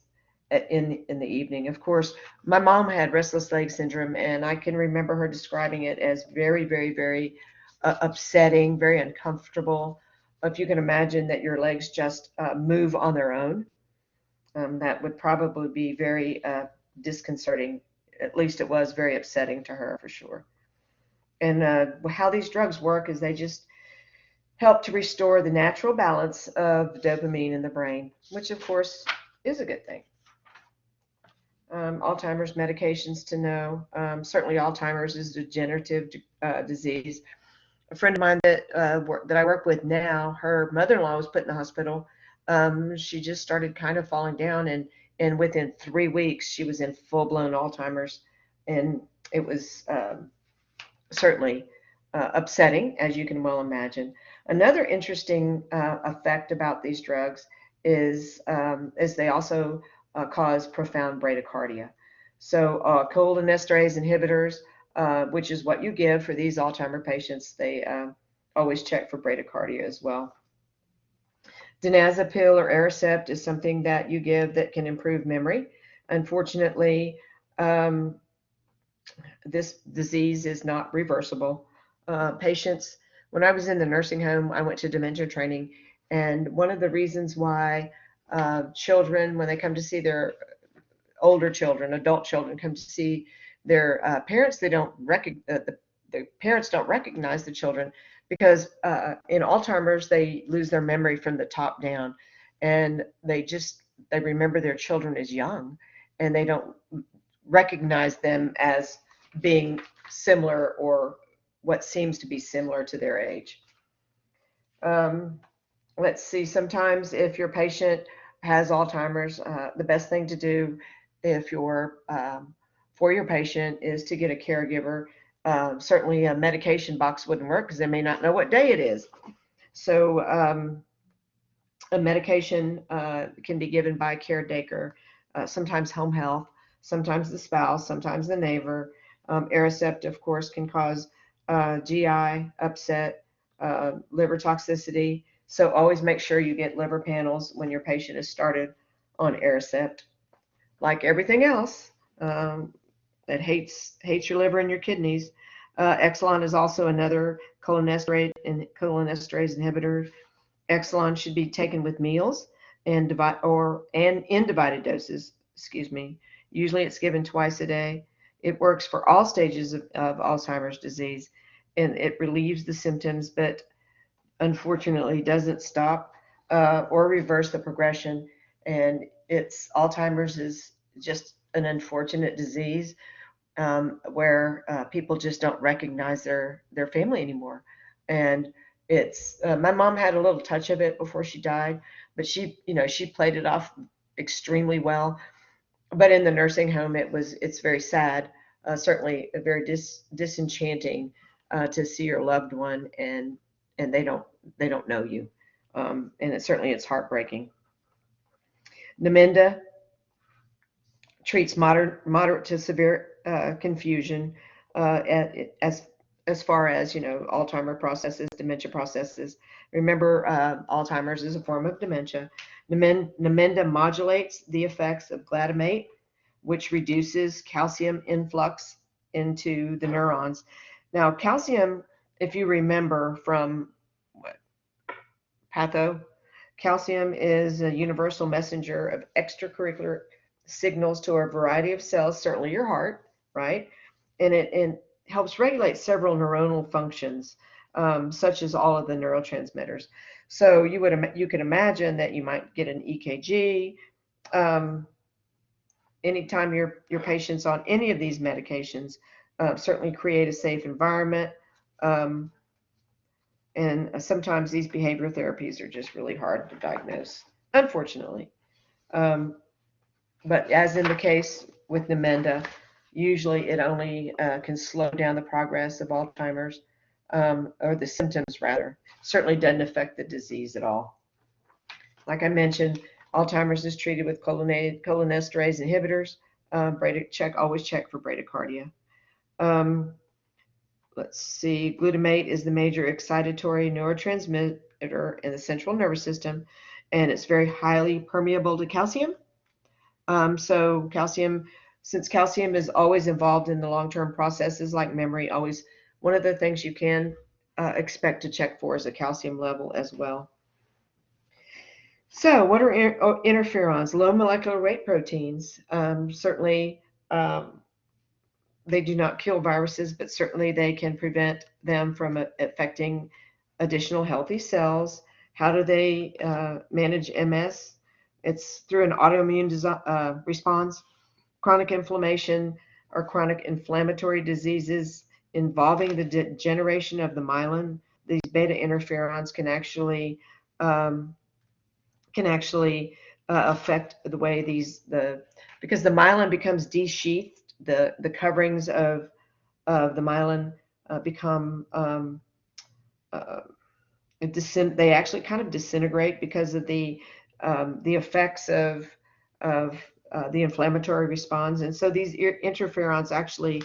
in the evening. Of course, my mom had restless leg syndrome, and I can remember her describing it as very, very, very upsetting, very uncomfortable. If you can imagine that your legs just move on their own, that would probably be very disconcerting. At least it was very upsetting to her for sure. And how these drugs work is they just help to restore the natural balance of dopamine in the brain, which of course is a good thing. Alzheimer's medications to know. Certainly, Alzheimer's is a degenerative disease. A friend of mine that I work with now, her mother-in-law was put in the hospital. She just started kind of falling down, and within 3 weeks, she was in full-blown Alzheimer's, and it was certainly upsetting, as you can well imagine. Another interesting effect about these drugs is they also cause profound bradycardia. So cholinesterase inhibitors, which is what you give for these Alzheimer patients, they always check for bradycardia as well. Diazepam or Aricept is something that you give that can improve memory. Unfortunately, um, this disease is not reversible. Patients, when I was in the nursing home, I went to dementia training, And one of the reasons why children, when they come to see their older children, adult children, come to see their parents, they don't the parents don't recognize the children because in Alzheimer's they lose their memory from the top down, and they remember their children as young, and they don't recognize them as being similar or what seems to be similar to their age. Um, let's see, sometimes if your patient has Alzheimer's, the best thing to do if you're for your patient is to get a caregiver. Certainly a medication box wouldn't work because they may not know what day it is. So a medication can be given by a caretaker, sometimes home health, sometimes the spouse, sometimes the neighbor. Aricept, of course, can cause GI upset, liver toxicity. So always make sure you get liver panels when your patient is started on Aricept. Like everything else that hates your liver and your kidneys, Exelon is also another cholinesterase inhibitor. Exelon should be taken with meals and in divided doses. Excuse me. Usually it's given twice a day. It works for all stages of Alzheimer's disease, and it relieves the symptoms, but unfortunately doesn't stop or reverse the progression. And it's Alzheimer's is just an unfortunate disease where people just don't recognize their family anymore. And it's my mom had a little touch of it before she died, but she played it off extremely well. But in the nursing home, it's very sad, certainly very disenchanting to see your loved one and they don't know you, and it's heartbreaking. Namenda treats moderate to severe confusion as far as Alzheimer processes, dementia processes. Remember, Alzheimer's is a form of dementia. Namenda modulates the effects of glutamate, which reduces calcium influx into the neurons. Now, calcium, if you remember from what, patho, calcium is a universal messenger of extracurricular signals to a variety of cells, certainly your heart, right? And it helps regulate several neuronal functions, such as all of the neurotransmitters. So you could imagine that you might get an EKG anytime your patient's on any of these medications. Certainly create a safe environment. Um, and sometimes these behavior therapies are just really hard to diagnose, unfortunately. Um, but as in the case with Namenda, usually it only can slow down the progress of Alzheimer's, or the symptoms rather. Certainly doesn't affect the disease at all. Like I mentioned, Alzheimer's is treated with cholinesterase inhibitors. Always check for bradycardia. Um, let's see, glutamate is the major excitatory neurotransmitter in the central nervous system, and it's very highly permeable to calcium. So since calcium is always involved in the long-term processes like memory, always one of the things you can expect to check for is a calcium level as well. So what are interferons? Low molecular weight proteins. Certainly, they do not kill viruses, but certainly they can prevent them from affecting additional healthy cells. How do they manage MS? It's through an autoimmune response, chronic inflammation, or chronic inflammatory diseases involving the degeneration of the myelin. These beta interferons um, can actually affect the way because the myelin becomes desheathed, the coverings of the myelin become uh, they actually kind of disintegrate because of the effects of the inflammatory response, and so these interferons actually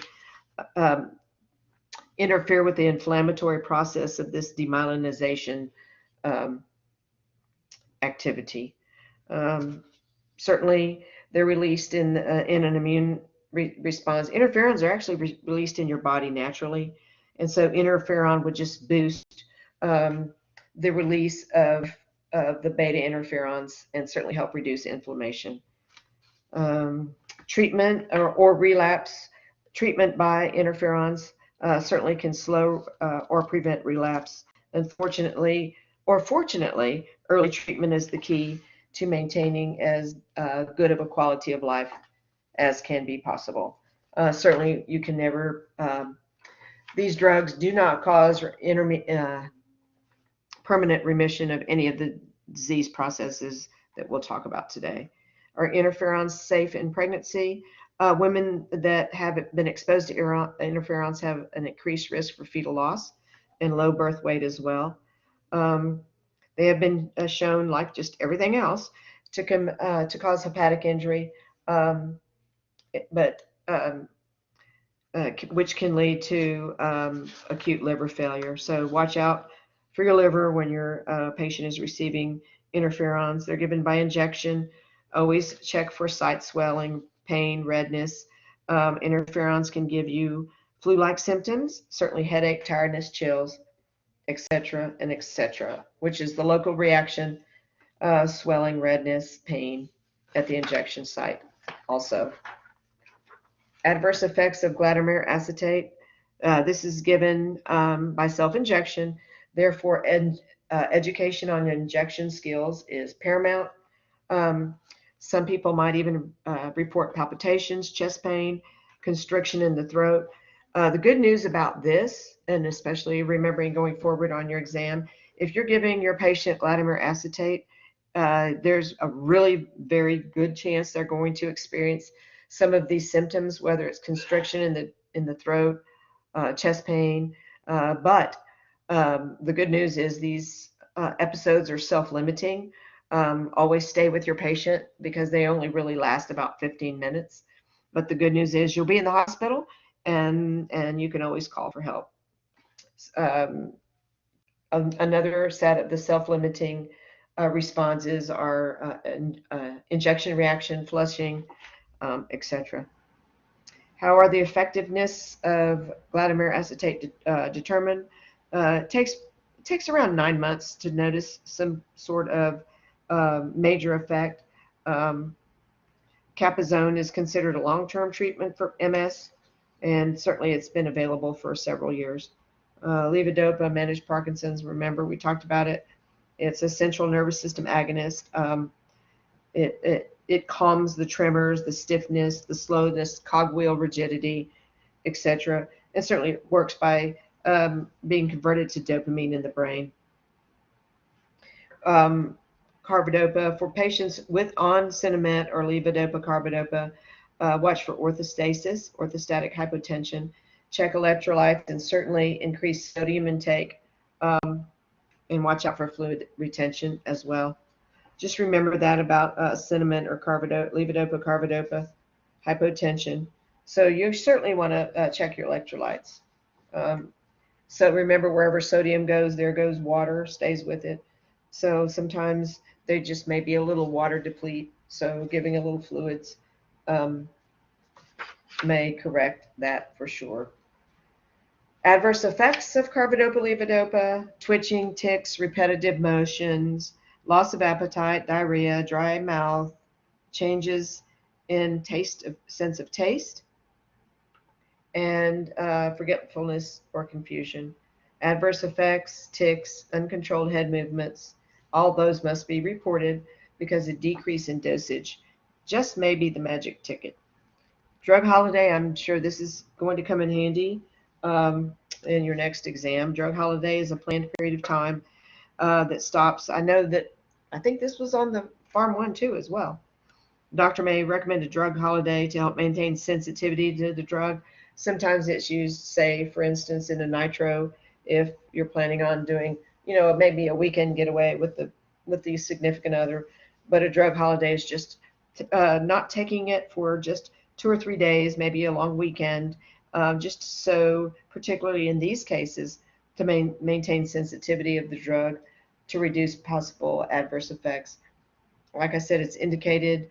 um, interfere with the inflammatory process of this demyelinization um, activity. Um, Certainly, they're released in an immune response. Interferons are actually released in your body naturally, and so interferon would just boost um, the release of of the beta interferons and certainly help reduce inflammation. Um, treatment or relapse, treatment by interferons certainly can slow or prevent relapse. Unfortunately, or fortunately, early treatment is the key to maintaining as good of a quality of life as can be possible. Certainly, you can never, these drugs do not cause permanent remission of any of the disease processes that we'll talk about today. Are interferons safe in pregnancy? Women that have been exposed to interferons have an increased risk for fetal loss and low birth weight as well. Um, they have been shown, like just everything else, to cause hepatic injury, um, but which can lead to acute liver failure. So watch out for your liver when your patient is receiving interferons. They're given by injection. Always check for site swelling, pain, redness. Interferons can give you flu-like symptoms, certainly headache, tiredness, chills, etc., and etc., which is the local reaction, swelling, redness, pain at the injection site also. Adverse effects of glatiramer acetate. This is given by self-injection. Therefore, education on injection skills is paramount. Um, some people might even report palpitations, chest pain, constriction in the throat. The good news about this, and especially remembering going forward on your exam, if you're giving your patient glatiramer acetate, there's a really very good chance they're going to experience some of these symptoms, whether it's constriction in the throat, chest pain. But the good news is these episodes are self-limiting. Always stay with your patient because they only really last about 15 minutes. But the good news is you'll be in the hospital and you can always call for help. Um, Another set of the self-limiting responses are injection reaction, flushing, etc. How are the effectiveness of glatiramer acetate determined? It takes around 9 months to notice some sort of major effect. Um, Capizone is considered a long-term treatment for MS, and certainly it's been available for several years. Levodopa managed Parkinson's. Remember, we talked about it. It's a central nervous system agonist. It calms the tremors, the stiffness, the slowness, cogwheel rigidity, etc. It certainly works by being converted to dopamine in the brain. Carbidopa for patients with on Sinemet or levodopa carbidopa. Watch for orthostasis, orthostatic hypotension. Check electrolytes and certainly increase sodium intake. And watch out for fluid retention as well. Just remember that about Sinemet or levodopa carbidopa, hypotension. So you certainly want to check your electrolytes. So remember, wherever sodium goes, there goes water, stays with it. So sometimes they just may be a little water deplete. So giving a little fluids may correct that for sure. Adverse effects of carbidopa levodopa: twitching, tics, repetitive motions, loss of appetite, diarrhea, dry mouth, changes in sense of taste, and forgetfulness or confusion. Adverse effects, tics, uncontrolled head movements, all those must be reported because a decrease in dosage just may be the magic ticket. Drug holiday, I'm sure this is going to come in handy in your next exam. Drug holiday is a planned period of time that stops. I think this was on the Pharm 1 too as well. Doctor may recommend a drug holiday to help maintain sensitivity to the drug. Sometimes it's used, say, for instance, in a nitro, if you're planning on doing, maybe a weekend getaway with the significant other. But a drug holiday is just not taking it for just 2 or 3 days, maybe a long weekend, just so, particularly in these cases, to maintain sensitivity of the drug to reduce possible adverse effects. Like I said, it's indicated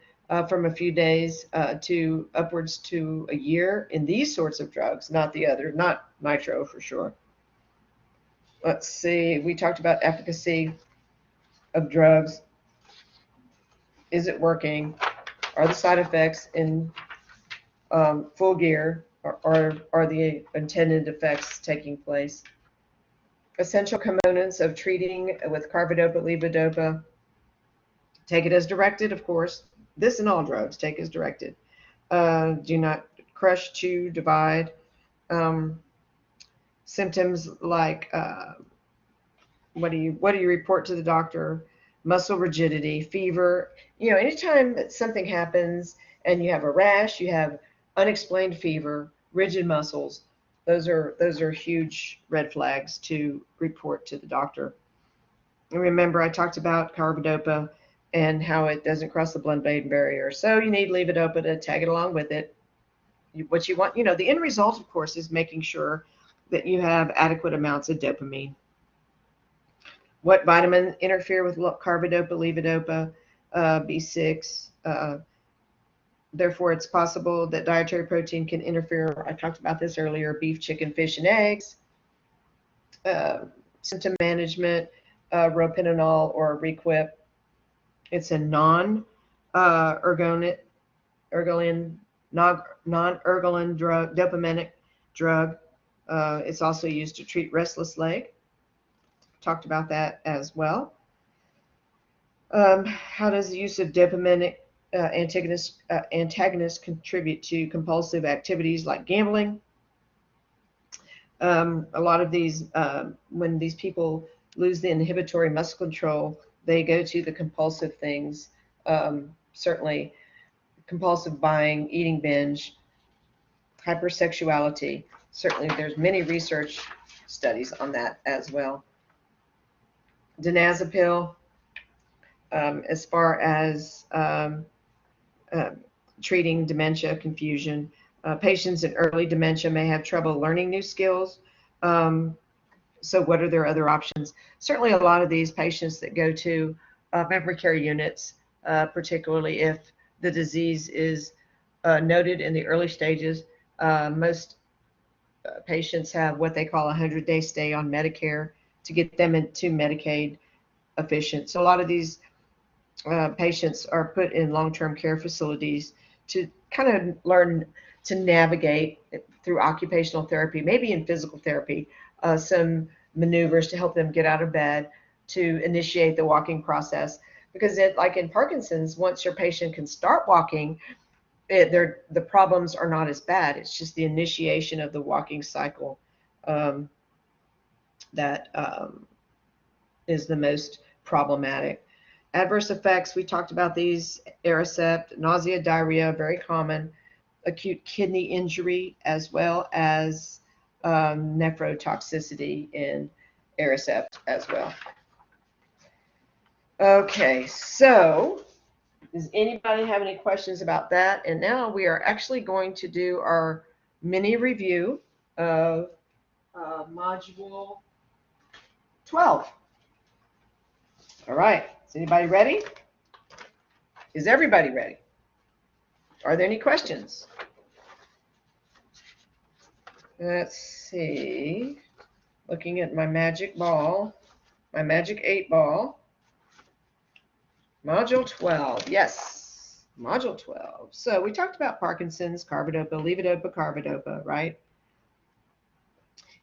from a few days to upwards to a year in these sorts of drugs, not nitro for sure. Let's see, we talked about efficacy of drugs. Is it working? Are the side effects in full gear, or are the intended effects taking place? Essential components of treating with carbidopa, levodopa. Take it as directed, of course. This and all drugs, take as directed. Do not crush, chew, divide. Um, Symptoms like what do you report to the doctor? Muscle rigidity, fever. Anytime that something happens and you have a rash, you have unexplained fever, rigid muscles, those are huge red flags to report to the doctor. And remember, I talked about carbidopa and how it doesn't cross the blood-brain barrier. So you need levodopa to tag it along with it. What you want, the end result, of course, is making sure that you have adequate amounts of dopamine. What vitamins interfere with carbidopa, levodopa, B6? Therefore, it's possible that dietary protein can interfere. I talked about this earlier: beef, chicken, fish, and eggs. Symptom management, ropenolol or Requip. It's a non-ergonin drug, dopaminic drug. It's also used to treat restless leg. Talked about that as well. How does the use of dopaminic antagonists contribute to compulsive activities like gambling? A lot of these, when these people lose the inhibitory muscle control, they go to the compulsive things. Certainly compulsive buying, eating binge, hypersexuality. Certainly there's many research studies on that as well. Diazepam, as far as treating dementia, confusion. Patients in early dementia may have trouble learning new skills. So what are their other options? Certainly a lot of these patients that go to memory care units, particularly if the disease is noted in the early stages, most patients have what they call a 100-day stay on Medicare to get them into Medicaid efficient. So a lot of these patients are put in long-term care facilities to kind of learn to navigate through occupational therapy, maybe in physical therapy, some maneuvers to help them get out of bed, to initiate the walking process. Because like in Parkinson's, once your patient can start walking, the problems are not as bad. It's just the initiation of the walking cycle that is the most problematic. Adverse effects, we talked about these: Aricept, nausea, diarrhea, very common, acute kidney injury, as well as nephrotoxicity in Aricept as well. Okay, so does anybody have any questions about that? And now we are actually going to do our mini review of module 12. All right, is anybody ready? Is everybody ready? Are there any questions? Let's see. Looking at my magic ball, my magic 8 ball. Module 12, yes, module 12. So we talked about Parkinson's, carbidopa, levodopa, carbidopa, right?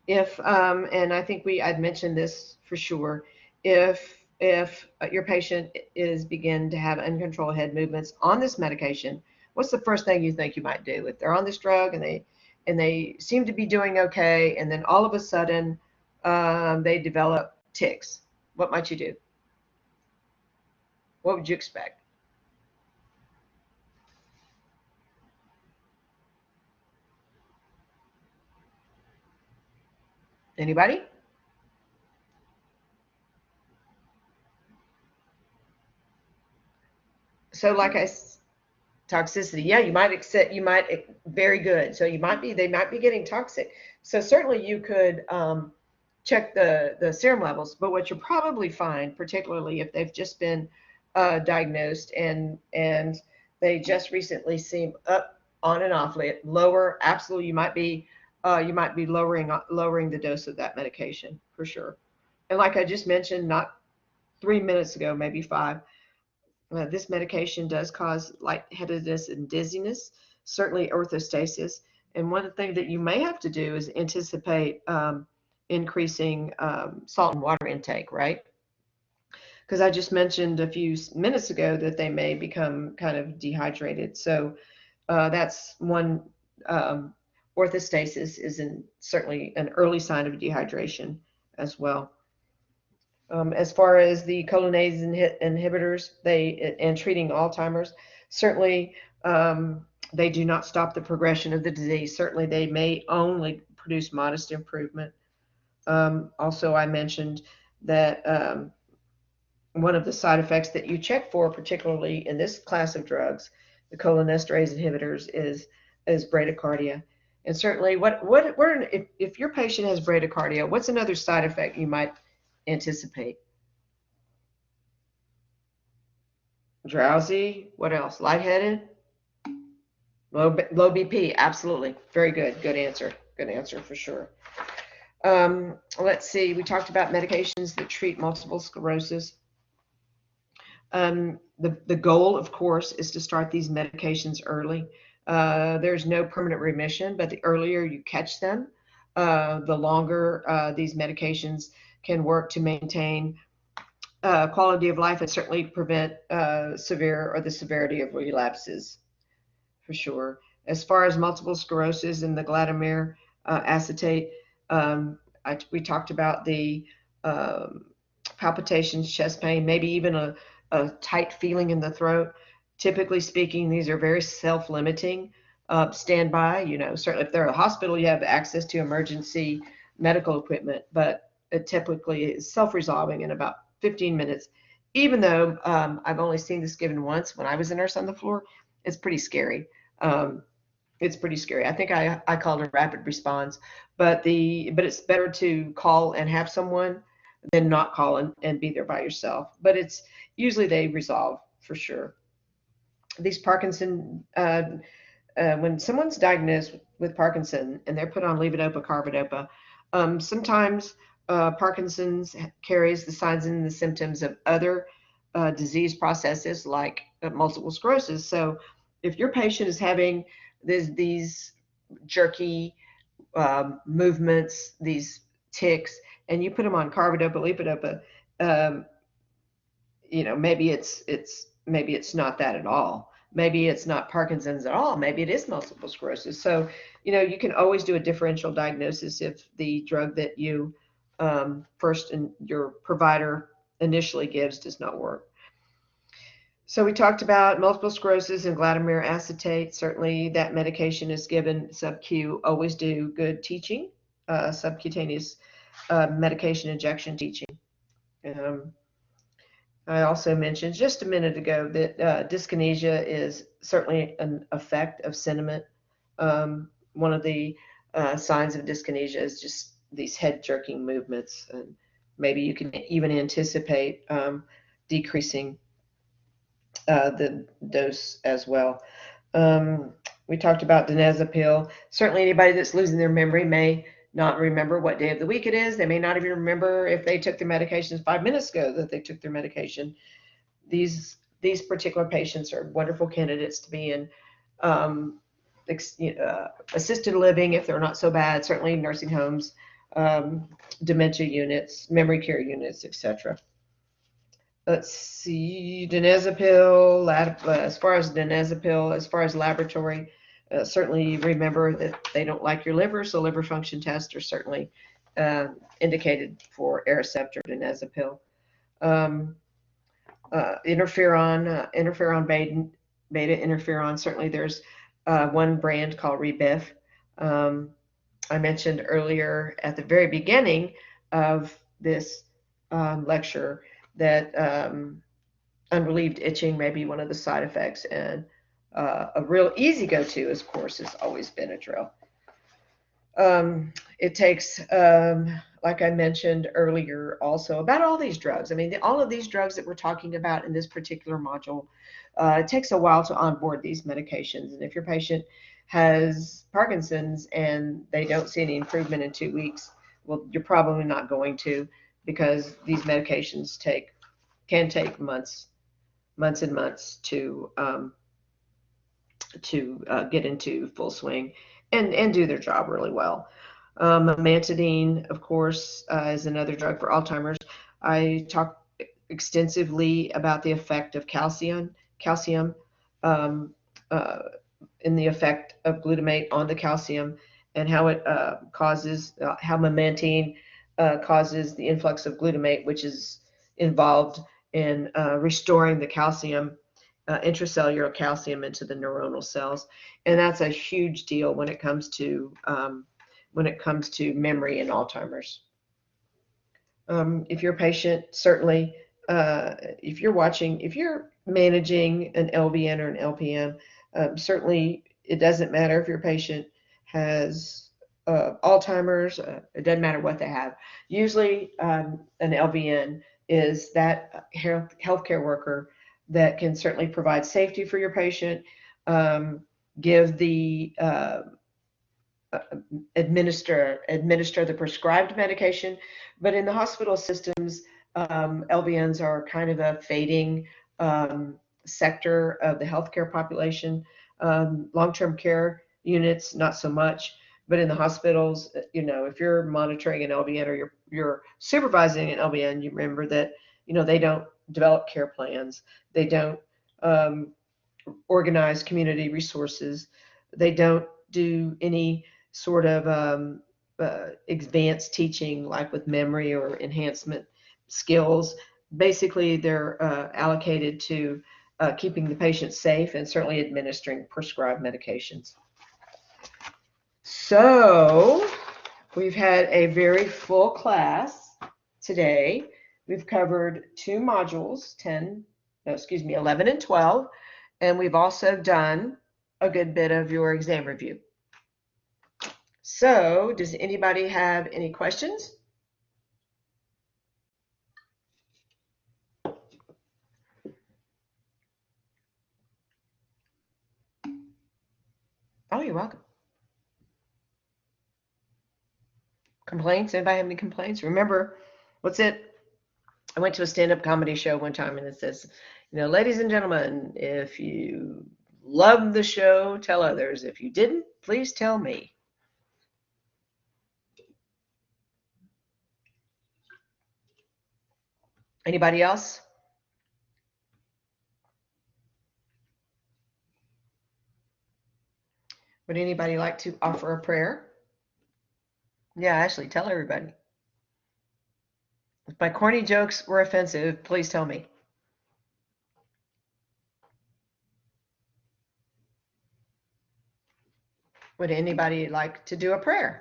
If, and I think I'd mentioned this for sure, if your patient is begin to have uncontrolled head movements on this medication, what's the first thing you think you might do? If they're on this drug and they seem to be doing okay, and then all of a sudden they develop tics, what might you do? What would you expect? Anybody? So like toxicity, yeah, you might accept, very good. So they might be getting toxic. So certainly you could check the serum levels, but what you'll probably find, particularly if they've just been diagnosed and they just recently seem up on and off, lower, absolutely, you might be lowering the dose of that medication for sure. And like I just mentioned, not 3 minutes ago, maybe 5. This medication does cause lightheadedness and dizziness, certainly orthostasis. And one thing that you may have to do is anticipate increasing salt and water intake, right? Because I just mentioned a few minutes ago that they may become kind of dehydrated. So that's one. Orthostasis is certainly an early sign of dehydration as well. As far as the cholinase inhibitors, and treating Alzheimer's, certainly they do not stop the progression of the disease. Certainly, they may only produce modest improvement. Also, I mentioned that one of the side effects that you check for, particularly in this class of drugs, the cholinesterase inhibitors, is bradycardia. And certainly, if your patient has bradycardia, what's another side effect you might anticipate? Drowsy. What else? Lightheaded. Low BP. Absolutely. Very good. Good answer. Good answer for sure. Let's see. We talked about medications that treat multiple sclerosis. The goal, of course, is to start these medications early. There's no permanent remission, but the earlier you catch them, the longer these medications can work to maintain quality of life and certainly prevent severe or the severity of relapses, for sure. As far as multiple sclerosis and the glutamine acetate, we talked about the palpitations, chest pain, maybe even a tight feeling in the throat. Typically speaking, these are very self-limiting. Stand by, certainly if they're a hospital, you have access to emergency medical equipment, but it typically is self-resolving in about 15 minutes. Even though I've only seen this given once when I was a nurse on the floor, it's pretty scary. It's pretty scary. I think I called it rapid response, but it's better to call and have someone than not call and be there by yourself. But it's usually they resolve for sure. These Parkinson, when someone's diagnosed with Parkinson and they're put on levodopa, carbidopa, sometimes Parkinson's carries the signs and the symptoms of other disease processes like multiple sclerosis. So if your patient is having these jerky movements, these tics, and you put them on carbidopa, levodopa, maybe it's not that at all. Maybe it's not Parkinson's at all. Maybe it is multiple sclerosis. So, you can always do a differential diagnosis if the drug that you first and your provider initially gives does not work. So we talked about multiple sclerosis and glutamine acetate. Certainly that medication is given sub-Q. Always do good teaching, subcutaneous medication injection teaching. I also mentioned just a minute ago that dyskinesia is certainly an effect of sentiment. One of the signs of dyskinesia is just these head jerking movements, and maybe you can even anticipate decreasing the dose as well. We talked about donezepam. Certainly anybody that's losing their memory may not remember what day of the week it is. They may not even remember if they took their medications 5 minutes ago that they took their medication. These particular patients are wonderful candidates to be in assisted living if they're not so bad, certainly nursing homes, dementia units, memory care units, etc. Let's see, donezepam, as far as laboratory, certainly remember that they don't like your liver, so liver function tests are certainly indicated for Aricept or donezepam. Interferon beta interferon, certainly there's one brand called Rebif. I mentioned earlier at the very beginning of this lecture that unrelieved itching may be one of the side effects, and a real easy go-to, of course, has always Benadryl. It takes, like I mentioned earlier, also about all these drugs. I mean, all of these drugs that we're talking about in this particular module, it takes a while to onboard these medications. And if your patient has Parkinson's and they don't see any improvement in 2 weeks, well, you're probably not going to, because these medications take can take months and months to get into full swing and do their job really well. Amantadine, of course, is another drug for Alzheimer's. I talked extensively about the effect of calcium um, uh, in the effect of glutamate on the calcium and how it how memantine causes the influx of glutamate, which is involved in restoring the calcium, intracellular calcium into the neuronal cells. And that's a huge deal when it comes to memory and Alzheimer's. If you're a patient, certainly, if you're managing an LVN or an LPN, certainly it doesn't matter if your patient has Alzheimer's, it doesn't matter what they have. Usually, an LVN is that healthcare worker that can certainly provide safety for your patient, um, give the administer the prescribed medication. But in the hospital systems, LVNs are kind of a fading sector of the healthcare population. Long-term care units, not so much. But in the hospitals, if you're monitoring an LVN or you're supervising an LVN, you remember that, they don't develop care plans. They don't um, organize community resources. They don't do any sort of advanced teaching like with memory or enhancement skills. Basically, they're allocated to keeping the patient safe and certainly administering prescribed medications. So we've had a very full class today. We've covered 2 modules, 11 and 12, and we've also done a good bit of your exam review. So, does anybody have any questions? Oh, you're welcome. Complaints? Anybody have any complaints? Remember, what's it? I went to a stand-up comedy show one time and it says, ladies and gentlemen, if you love the show, tell others. If you didn't, please tell me. Anybody else? Would anybody like to offer a prayer? Yeah, Ashley, tell everybody. If my corny jokes were offensive, please tell me. Would anybody like to do a prayer?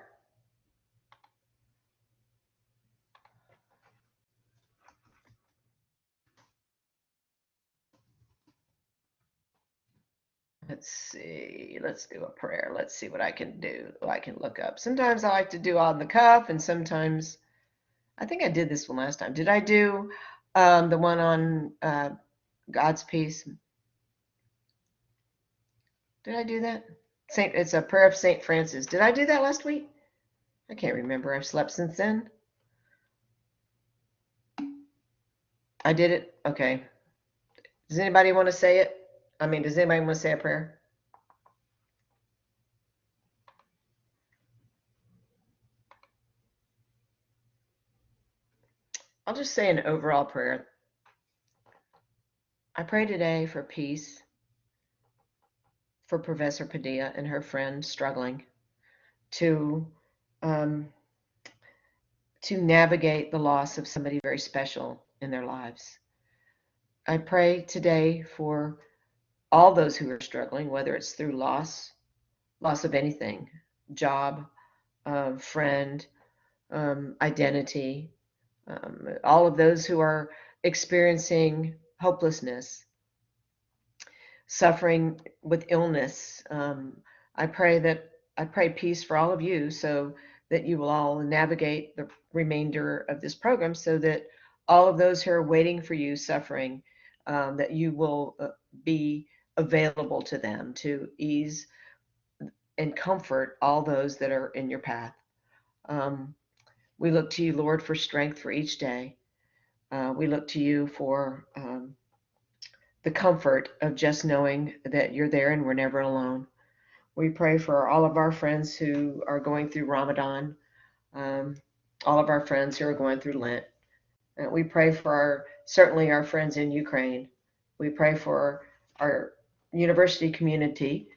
Let's see. Let's do a prayer. Let's see what I can do. I can look up. Sometimes I like to do on the cuff, and sometimes I think I did this one last time. Did I do the one on God's peace? Did I do that? It's a prayer of Saint Francis. Did I do that last week? I can't remember. I've slept since then. I did it. Okay. Does anybody want to say it? Does anybody want to say a prayer? I'll just say an overall prayer. I pray today for peace for Professor Padilla and her friend struggling to navigate the loss of somebody very special in their lives. I pray today for all those who are struggling, whether it's through loss of anything, job, friend, identity, all of those who are experiencing hopelessness, suffering with illness. I pray peace for all of you so that you will all navigate the remainder of this program so that all of those who are waiting for you suffering, that you will be available to them to ease and comfort all those that are in your path. We look to you, Lord, for strength for each day. We look to you for the comfort of just knowing that you're there and we're never alone. We pray for all of our friends who are going through Ramadan, um, all of our friends who are going through Lent. We pray for certainly our friends in Ukraine. We pray for our university community.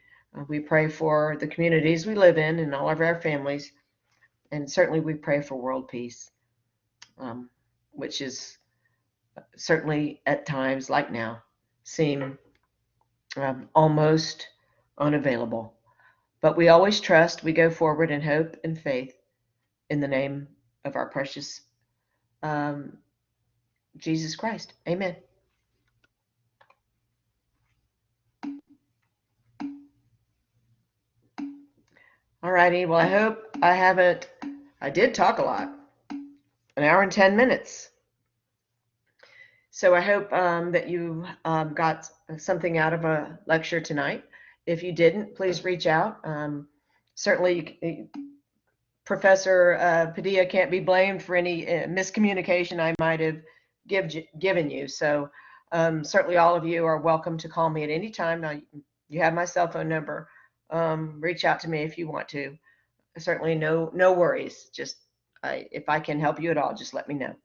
We pray for the communities we live in and all of our families. And certainly we pray for world peace, which is certainly at times like now seem almost unavailable. But we always trust, we go forward in hope and faith in the name of our precious um, Jesus Christ. Amen. All righty. Well, I hope I did talk a lot, an hour and 10 minutes. So I hope that you got something out of a lecture tonight. If you didn't, please reach out. Certainly, Professor Padilla can't be blamed for any miscommunication I might have given you. So certainly all of you are welcome to call me at any time. Now, you have my cell phone number. Reach out to me if you want to. Certainly no worries. Just if I can help you at all, just let me know.